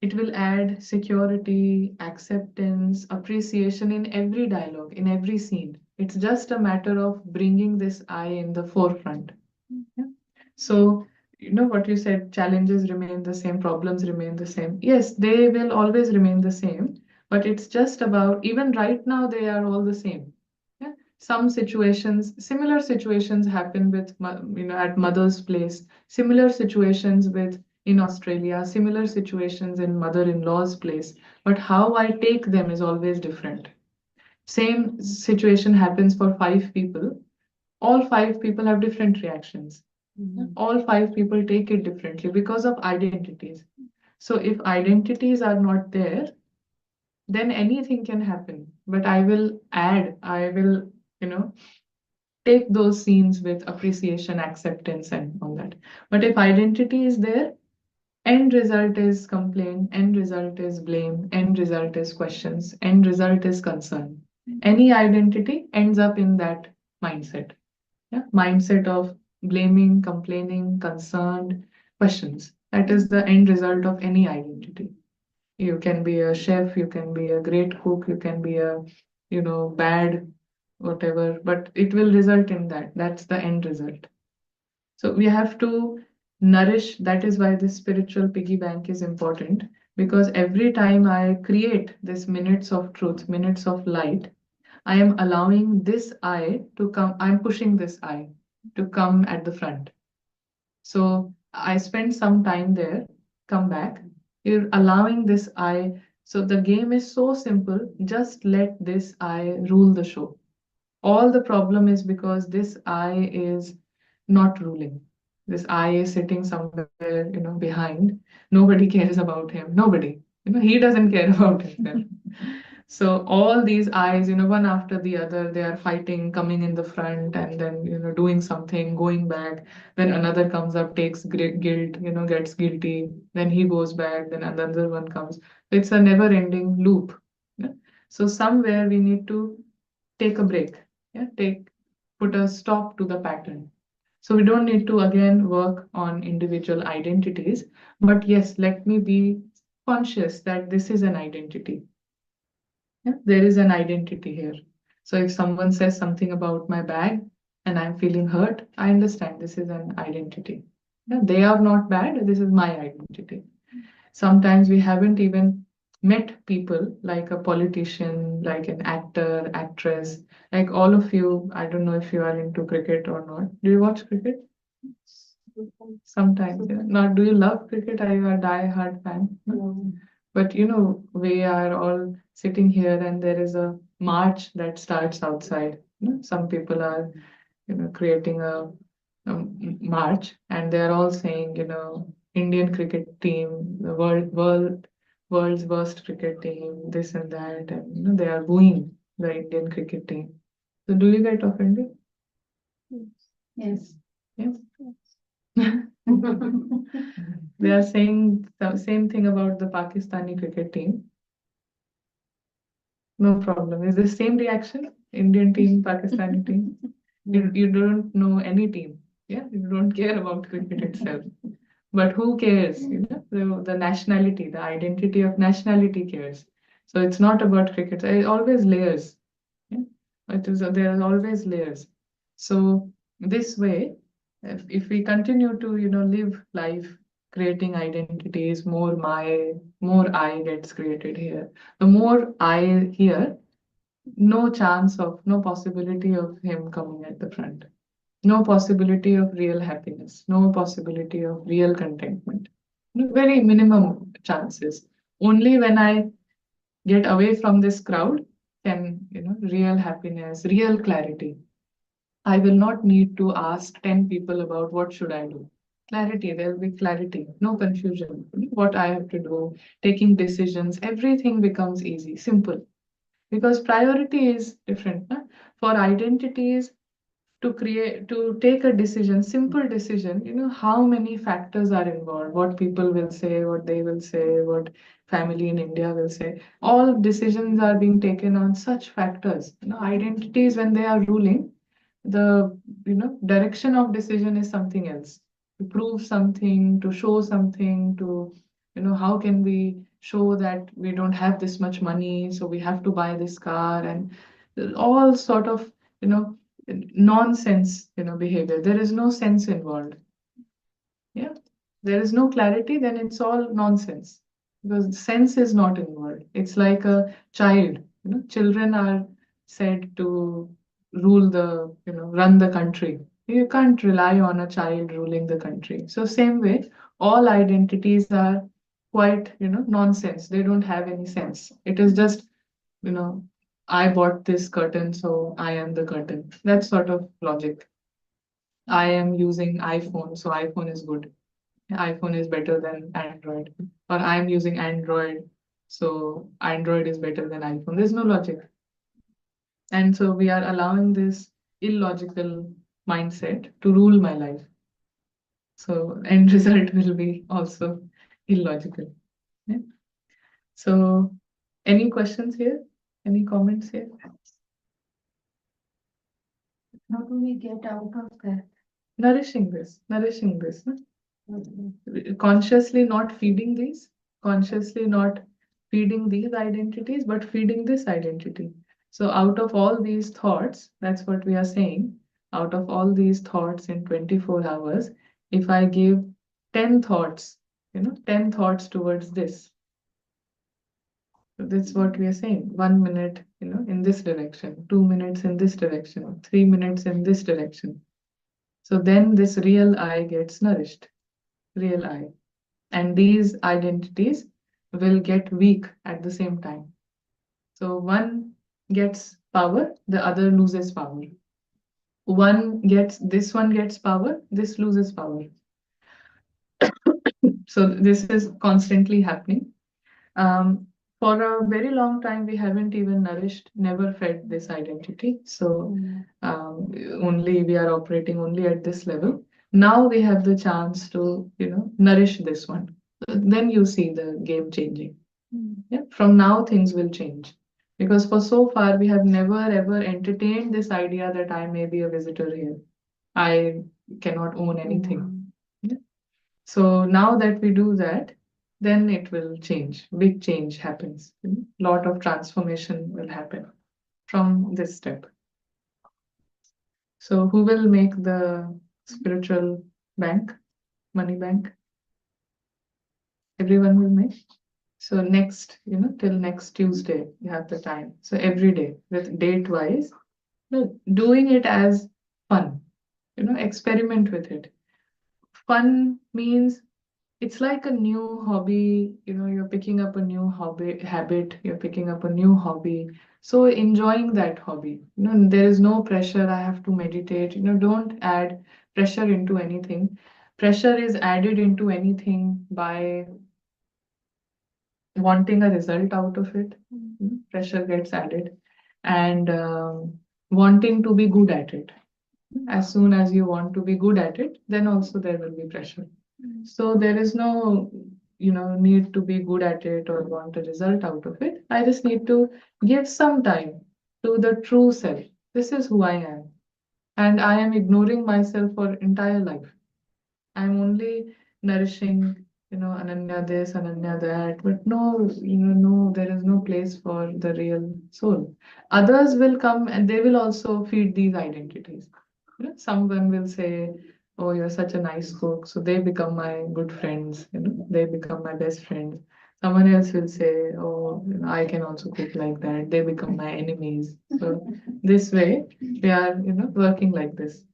Speaker 1: it will add security, acceptance, appreciation in every dialogue, in every scene. It's just a matter of bringing this I in the forefront. Yeah. So, what you said, challenges remain the same, problems remain the same. Yes, they will always remain the same, but it's just about, even right now, they are all the same. Yeah. Some situations, similar situations happen with, at mother's place, similar situations with in Australia, similar situations in mother-in-law's place, but how I take them is always different. Same situation happens for five people, all five people have different reactions. All five people take it differently because of identities. So if identities are not there, then anything can happen. But I will, you know, take those scenes with appreciation, acceptance, and all that. But if identity is there, end result is complaint, end result is blame, end result is questions, end result is concern. Any identity ends up in that mindset. Yeah, mindset of blaming, complaining, concerned, questions. That is the end result of any identity. You can be a chef, you can be a great cook, you can be a, bad, whatever, but it will result in that. That's the end result. So we have to nourish. That is why this spiritual piggy bank is important, because every time I create this minutes of truth, minutes of light, I am allowing this I to come, I'm pushing this I to come at the front. So I spend some time there, come back. You're allowing this I. So the game is so simple. Just let this I rule the show. All the problem is because this I is not ruling. This I is sitting somewhere, behind. Nobody cares about him. Nobody. He doesn't care about himself. So all these eyes, one after the other, they are fighting, coming in the front, and then, doing something, going back. Then another comes up, takes guilt, gets guilty. Then he goes back. Then another one comes. It's a never-ending loop. Yeah? So somewhere we need to take a break. Yeah, put a stop to the pattern. So we don't need to again work on individual identities, but yes, let me be conscious that this is an identity. Yeah, there is an identity here. So if someone says something about my bag and I'm feeling hurt, I understand this is an identity. Yeah, they are not bad, this is my identity. Sometimes we haven't even met people like a politician, like an actor, actress, like all of you. I don't know if you are into cricket or not. Do you watch cricket? Sometimes, yeah. Not, do you love cricket? Are you a die-hard fan? No. But we are all sitting here and there is a march that starts outside. Some people are, creating a march and they're all saying, Indian cricket team, the world's worst cricket team, this and that, and they are booing the Indian cricket team. So do you get offended?
Speaker 2: Yes.
Speaker 1: Yes. They are saying the same thing about the Pakistani cricket team. No problem. Is the same reaction? Indian team, Pakistani team. You don't know any team. Yeah, you don't care about cricket itself. But who cares? The nationality, the identity of nationality cares. So it's not about cricket. It always layers. Yeah? There are always layers. So this way, if we continue to live life creating identities, more I gets created here. The more I here, no possibility of him coming at the front. No possibility of real happiness, no possibility of real contentment. Very minimum chances. Only when I get away from this crowd can, real happiness, real clarity. I will not need to ask 10 people about what should I do. Clarity, there will be clarity, no confusion. What I have to do, taking decisions, everything becomes easy, simple. Because priority is different. For identities, to take a decision, simple decision, how many factors are involved, what people will say, what they will say, what family in India will say. All decisions are being taken on such factors. Identities, when they are ruling, the direction of decision is something else. To prove something, to show something, to how can we show that we don't have this much money, so we have to buy this car, and all sort of you know nonsense behavior. There is no sense involved. Yeah, there is no clarity, then it's all nonsense, because sense is not involved. It's like a child. Children are said to rule the run the country. You can't rely on a child ruling the country. So same way, all identities are quite nonsense. They don't have any sense. It is just you know I bought this curtain, so I am the curtain. That sort of logic. I am using iPhone, so iPhone is good. iPhone is better than Android. Or I'm using Android, so Android is better than iPhone. There's no logic. And so we are allowing this illogical mindset to rule my life. So end result will be also illogical. Yeah. So any questions here? Any comments here?
Speaker 2: How do we get out of that?
Speaker 1: Nourishing this, no? Consciously not feeding these, consciously not feeding these identities, but feeding this identity. So, out of all these thoughts, that's what we are saying. Out of all these thoughts in 24 hours, if I give 10 thoughts, 10 thoughts towards this. So that's what we are saying. 1 minute, in this direction, 2 minutes in this direction, 3 minutes in this direction. So then this real I gets nourished, real I. And these identities will get weak at the same time. So one gets power, the other loses power. This one gets power, this loses power. So this is constantly happening. Um, for a very long time, we haven't even nourished, never fed this identity. So only we are operating only at this level. Now we have the chance to, nourish this one. Then you see the game changing. Yeah, from now things will change. Because for so far we have never ever entertained this idea that I may be a visitor here. I cannot own anything. Yeah. So now that we do that, then it will change. Big change happens. Lot of transformation will happen from this step. So who will make the spiritual bank, money bank? Everyone will make. So next, till next Tuesday, you have the time. So every day with date wise, doing it as fun, experiment with it. Fun means it's like a new hobby, you're picking up a new hobby habit, you're picking up a new hobby. So enjoying that hobby, there is no pressure, I have to meditate, don't add pressure into anything. Pressure is added into anything by wanting a result out of it. Pressure gets added, and wanting to be good at it. As soon as you want to be good at it, then also there will be pressure. So there is no, need to be good at it or want a result out of it. I just need to give some time to the true self. This is who I am. And I am ignoring myself for entire life. I'm only nourishing, Ananya this, Ananya that, but no, no, there is no place for the real soul. Others will come and they will also feed these identities. Someone will say, "Oh, you're such a nice cook," so they become my good friends. They become my best friends. Someone else will say, "Oh, I can also cook like that." They become my enemies. So this way, we are, working like this.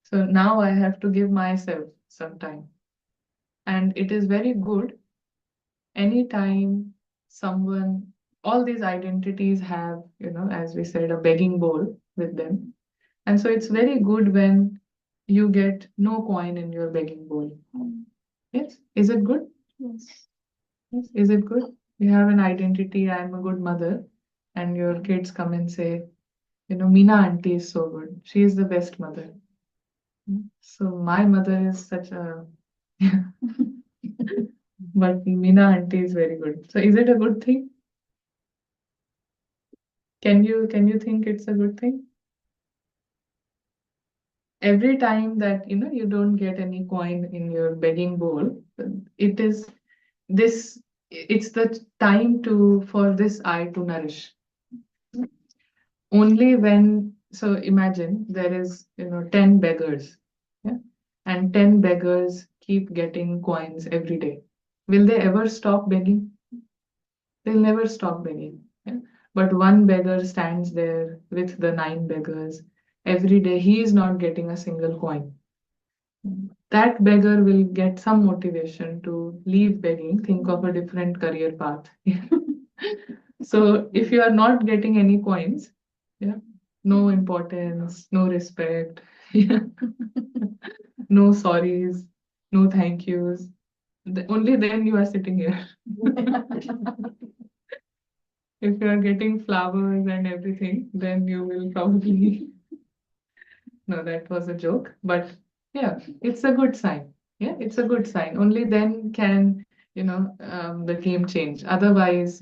Speaker 1: So now I have to give myself some time. And it is very good anytime someone, all these identities have, as we said, a begging bowl with them. And so it's very good when you get no coin in your begging bowl. Yes? Is it good?
Speaker 2: Yes.
Speaker 1: Yes. Is it good? You have an identity, I'm a good mother, and your kids come and say, Meena auntie is so good. She is the best mother. So my mother is such a, but Meena auntie is very good. So is it a good thing? Can you think it's a good thing? Every time that you don't get any coin in your begging bowl, it is this it's the time to for this eye to nourish. Only when, so imagine there is 10 beggars, yeah, and 10 beggars keep getting coins every day. Will they ever stop begging? They'll never stop begging. Yeah? But one beggar stands there with the 9 beggars. Every day he is not getting a single coin. That beggar will get some motivation to leave begging, think of a different career path. So if you are not getting any coins, yeah, no importance, no respect, yeah, no sorries, no thank yous, only then you are sitting here. If you are getting flowers and everything, then you will probably no, that was a joke. But yeah, it's a good sign. Yeah, it's a good sign. Only then can, the game change. Otherwise,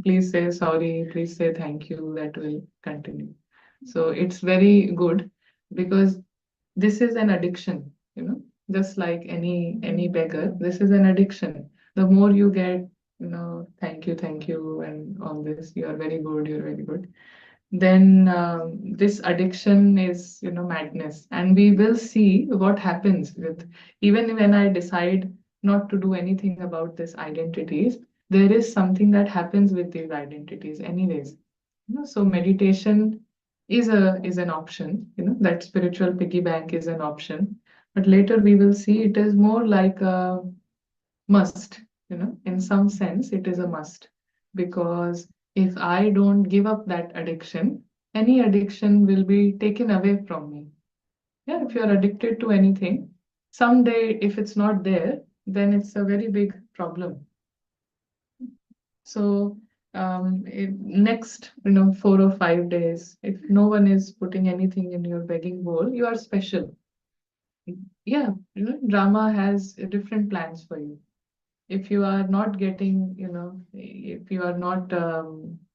Speaker 1: please say sorry, please say thank you. That will continue. So it's very good because this is an addiction, just like any beggar, this is an addiction. The more you get, thank you, and all this, you are very good, you're very good, then this addiction is madness, and we will see what happens with, even when I decide not to do anything about this identities, there is something that happens with these identities anyways. So meditation is an option, that spiritual piggy bank is an option, but later we will see it is more like a must, in some sense it is a must, because if I don't give up that addiction, any addiction will be taken away from me. Yeah, if you're addicted to anything, someday if it's not there, then it's a very big problem. So next 4 or 5 days, if no one is putting anything in your begging bowl, you are special. Yeah, drama has different plans for you. If you are not getting, if you are not,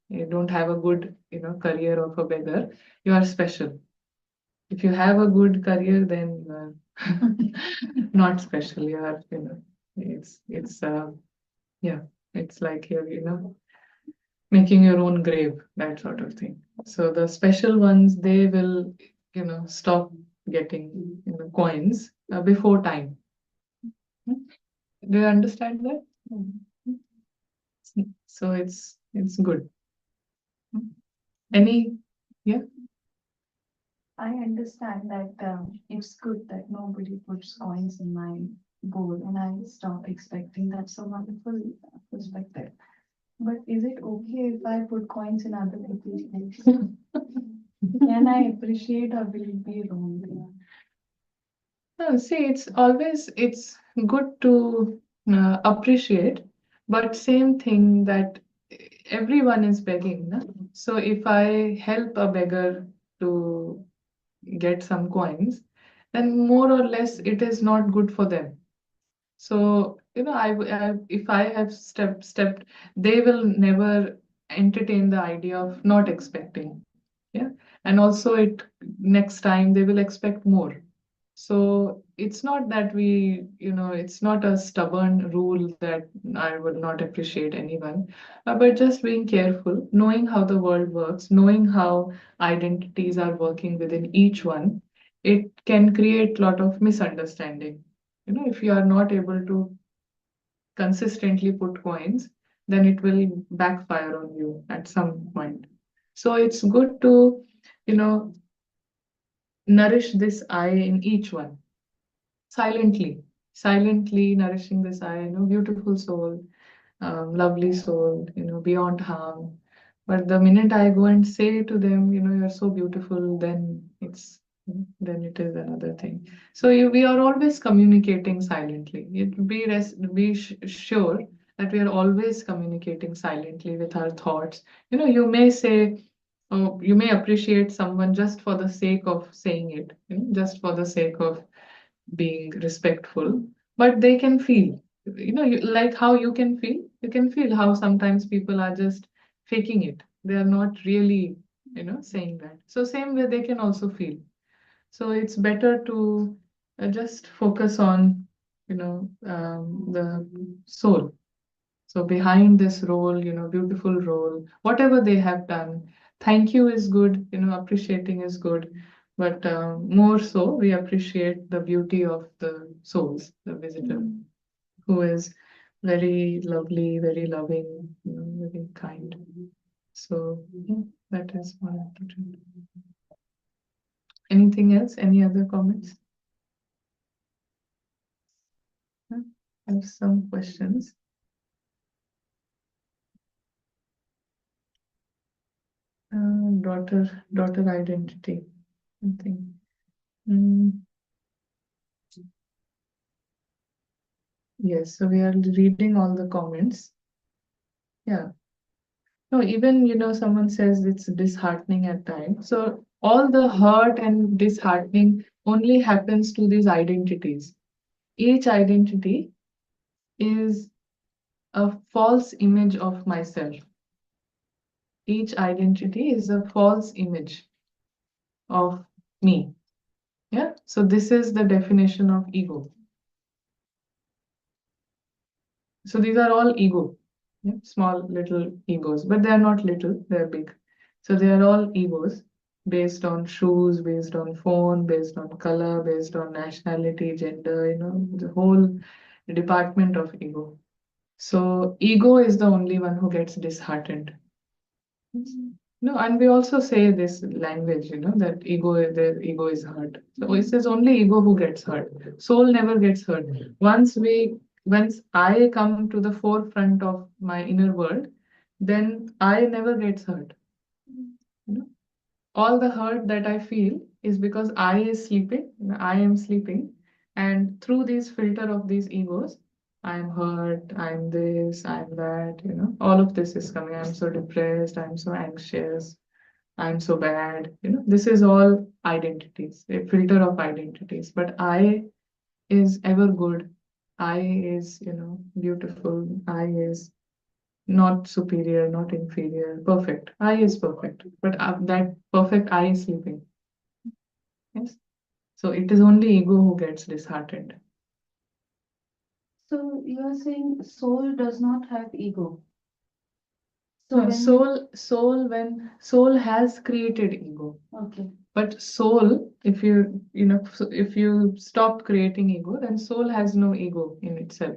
Speaker 1: you don't have a good, career of a beggar, you are special. If you have a good career, then you are not special. You are, it's yeah, it's like you're, making your own grave, that sort of thing. So the special ones, they will, stop getting, coins before time. Do you understand that? So it's good. Any, yeah,
Speaker 2: I understand that it's good that nobody puts coins in my bowl and I stop expecting. That's a wonderful perspective. But is it okay if I put coins in other people's bowls? Can I appreciate or will it be wrong?
Speaker 1: no, see, it's good to appreciate, but same thing that everyone is begging, na? So if I help a beggar to get some coins, then more or less it is not good for them. So, if I have stepped, they will never entertain the idea of not expecting. Yeah. And also next time they will expect more. So it's not that it's not a stubborn rule that I would not appreciate anyone, but just being careful, knowing how the world works, knowing how identities are working within each one, it can create a lot of misunderstanding. If you are not able to consistently put coins, then it will backfire on you at some point. So it's good to, you know, nourish this I in each one silently, silently nourishing this I, beautiful soul, lovely soul, beyond harm. But the minute I go and say to them, you're so beautiful, then it is another thing. So we are always communicating silently. Be sure that we are always communicating silently with our thoughts. You may say, or you may appreciate someone just for the sake of saying it, just for the sake of being respectful, but they can feel, like how you can feel. You can feel how sometimes people are just faking it. They are not really, saying that. So same way they can also feel. So it's better to just focus on, the soul. So behind this role, beautiful role, whatever they have done, thank you is good, appreciating is good, but more so, we appreciate the beauty of the souls, the visitor, who is very lovely, very loving, very kind. So yeah, that is one important. Anything else? Any other comments? Yeah, I have some questions. Daughter identity. Something. Mm, yes, so we are reading all the comments. Yeah. No, even, someone says it's disheartening at times. So all the hurt and disheartening only happens to these identities. Each identity is a false image of myself. Each identity is a false image of me. Yeah. So this is the definition of ego. So these are all ego, yeah? Small little egos, but they are not little, they're big. So they are all egos based on shoes, based on phone, based on color, based on nationality, gender, the whole department of ego. So ego is the only one who gets disheartened. No, and we also say this language, that the ego is hurt. So it says only ego who gets hurt. Soul never gets hurt. Once I come to the forefront of my inner world, then I never gets hurt. You know? All the hurt that I feel is because I am sleeping, and through these filter of these egos, I'm hurt, I'm this, I'm that, all of this is coming. I'm so depressed, I'm so anxious, I'm so bad. This is all identities, a filter of identities. But I is ever good. I is, beautiful. I is not superior, not inferior, perfect. I is perfect. But that perfect I is sleeping. Yes. So it is only ego who gets disheartened.
Speaker 2: So you are saying soul does not have ego. So
Speaker 1: No,
Speaker 2: when
Speaker 1: when soul has created ego.
Speaker 2: okay,
Speaker 1: But soul, if you stop creating ego, then soul has no ego in itself.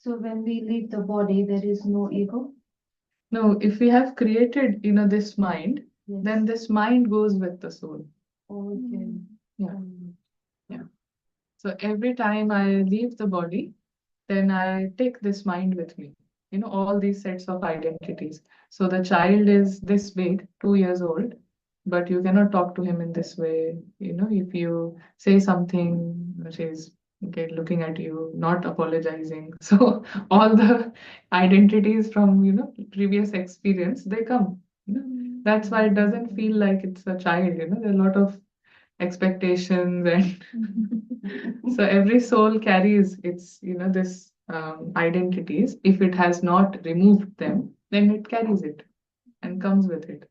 Speaker 2: so when we leave the body, there is no ego.
Speaker 1: No, if we have created, this mind,
Speaker 2: Yes.
Speaker 1: then this mind goes with the soul.
Speaker 2: Okay.
Speaker 1: Yeah. Yeah. So every time I leave the body, then I take this mind with me. All these sets of identities. So the child is this big, 2 years old, but you cannot talk to him in this way. If you say something, she's okay, looking at you, not apologizing. So all the identities from, previous experience, they come. That's why it doesn't feel like it's a child. There are a lot of expectations and so every soul carries its this identities. If it has not removed them, then it carries it and comes with it.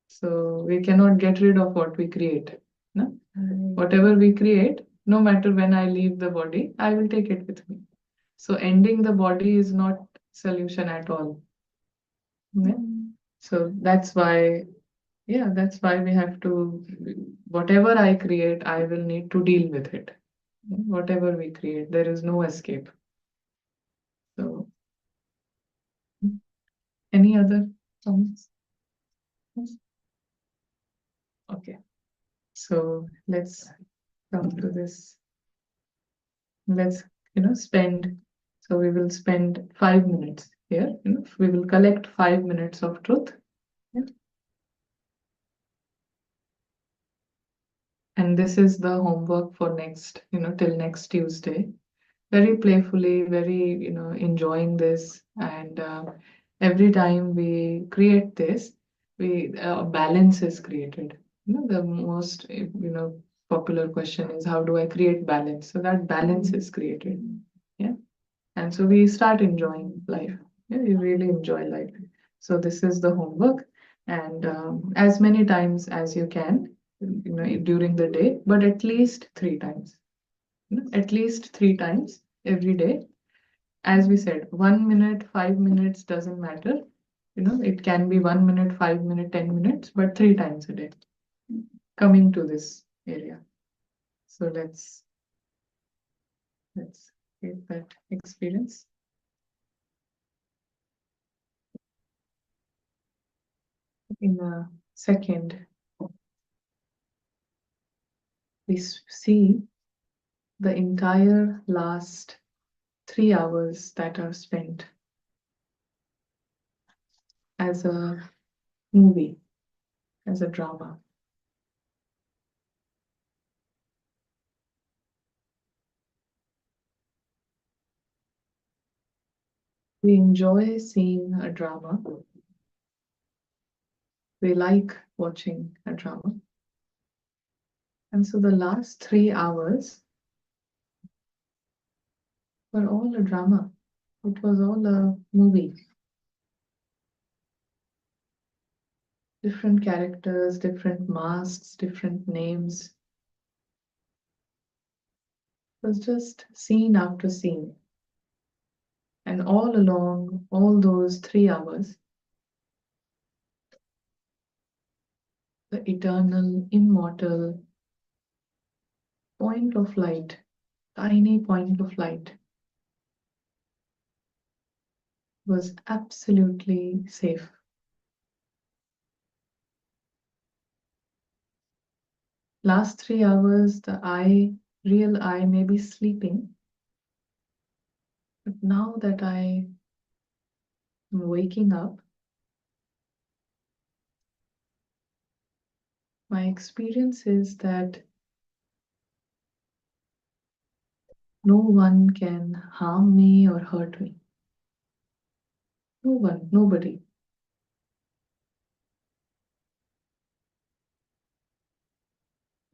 Speaker 1: So we cannot get rid of what we create, no? Whatever we create, no matter when I leave the body, I will take it with me. So ending the body is not solution at all. Yeah? So that's why we have to, whatever I create, I will need to deal with it. Whatever we create, there is no escape. So, any other comments? Yes? Okay. So let's come to this. Let's, spend. So we will spend 5 minutes here. We will collect 5 minutes of truth. Yeah. And this is the homework for next, till next Tuesday. Very playfully, very, enjoying this. And every time we create this, balance is created. The most popular question is, how do I create balance? So that balance is created. Yeah. And so we start enjoying life. Yeah, we really enjoy life. So this is the homework, and as many times as you can, during the day, but at least 3 times. At least 3 times every day. As we said, 1 minute, 5 minutes doesn't matter. It can be 1 minute, 5 minute, 10 minutes, but 3 times a day. Coming to this area. So let's get that experience. In a second, we see the entire last 3 hours that are spent as a movie, as a drama. We enjoy seeing a drama. We like watching a drama. And so the last 3 hours were all a drama. It was all a movie. Different characters, different masks, different names. It was just scene after scene. And all along, all those 3 hours, the eternal, immortal point of light, tiny point of light, was absolutely safe. Last 3 hours, the real I may be sleeping, but now that I am waking up, my experience is that no one can harm me or hurt me. No one, nobody.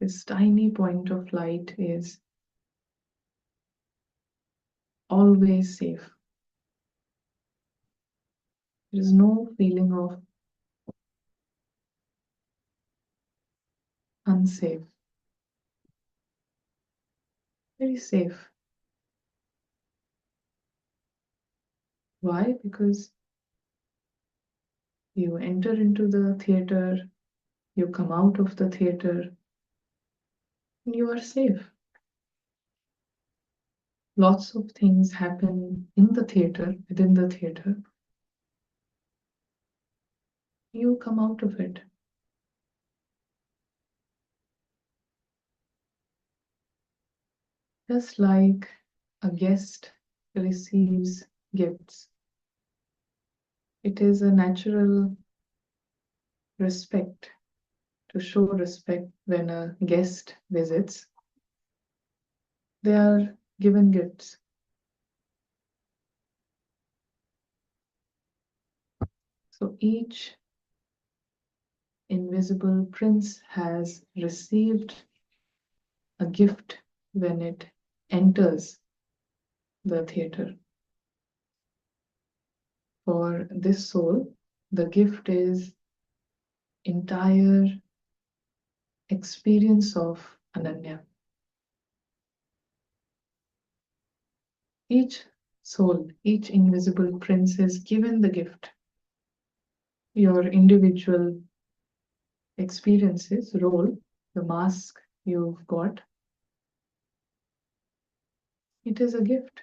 Speaker 1: This tiny point of light is always safe. There is no feeling of unsafe. Very safe. Why? Because you enter into the theater, you come out of the theater, and you are safe. Lots of things happen in the theater, within the theater. You come out of it. Just like a guest receives gifts. It is a natural respect to show respect when a guest visits. They are given gifts. So each invisible prince has received a gift when it enters the theater. For this soul, the gift is entire experience of Ananya. Each soul, each invisible prince is given the gift. Your individual experiences, role, the mask you've got, it is a gift.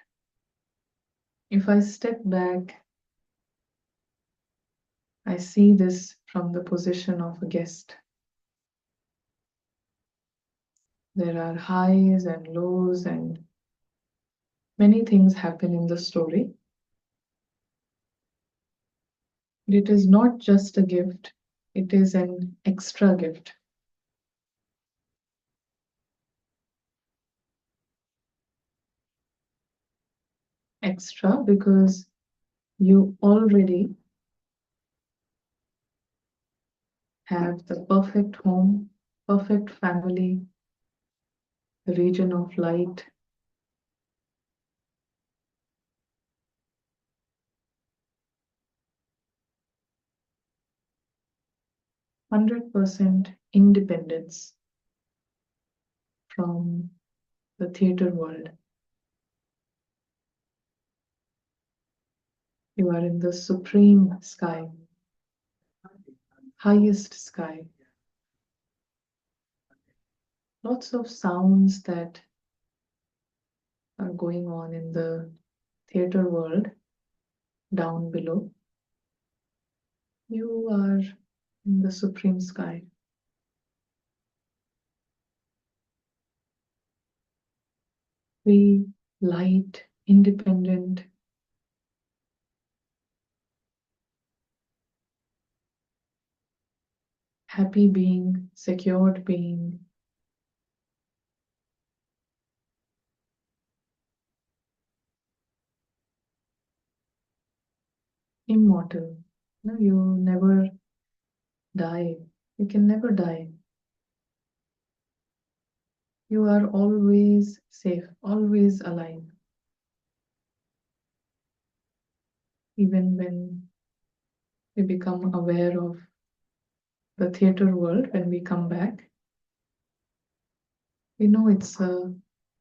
Speaker 1: If I step back, I see this from the position of a guest. There are highs and lows, and many things happen in the story. It is not just a gift, it is an extra gift. Extra because you already have the perfect home, perfect family, the region of light. 100% independence from the theater world. You are in the supreme sky, highest sky. Lots of sounds that are going on in the theater world down below. You are in the supreme sky. Free, light, independent, happy being, secured being, immortal. No, you never die. You can never die. You are always safe, always alive. Even when we become aware of the theater world, when we come back, we know it's a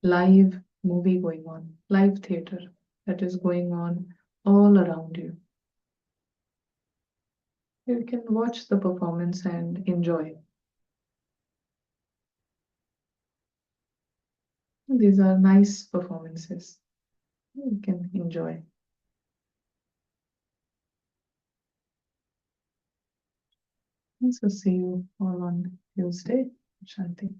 Speaker 1: live movie going on, live theater that is going on all around you. You can watch the performance and enjoy. These are nice performances. You can enjoy. So see you all on Tuesday. Shanti.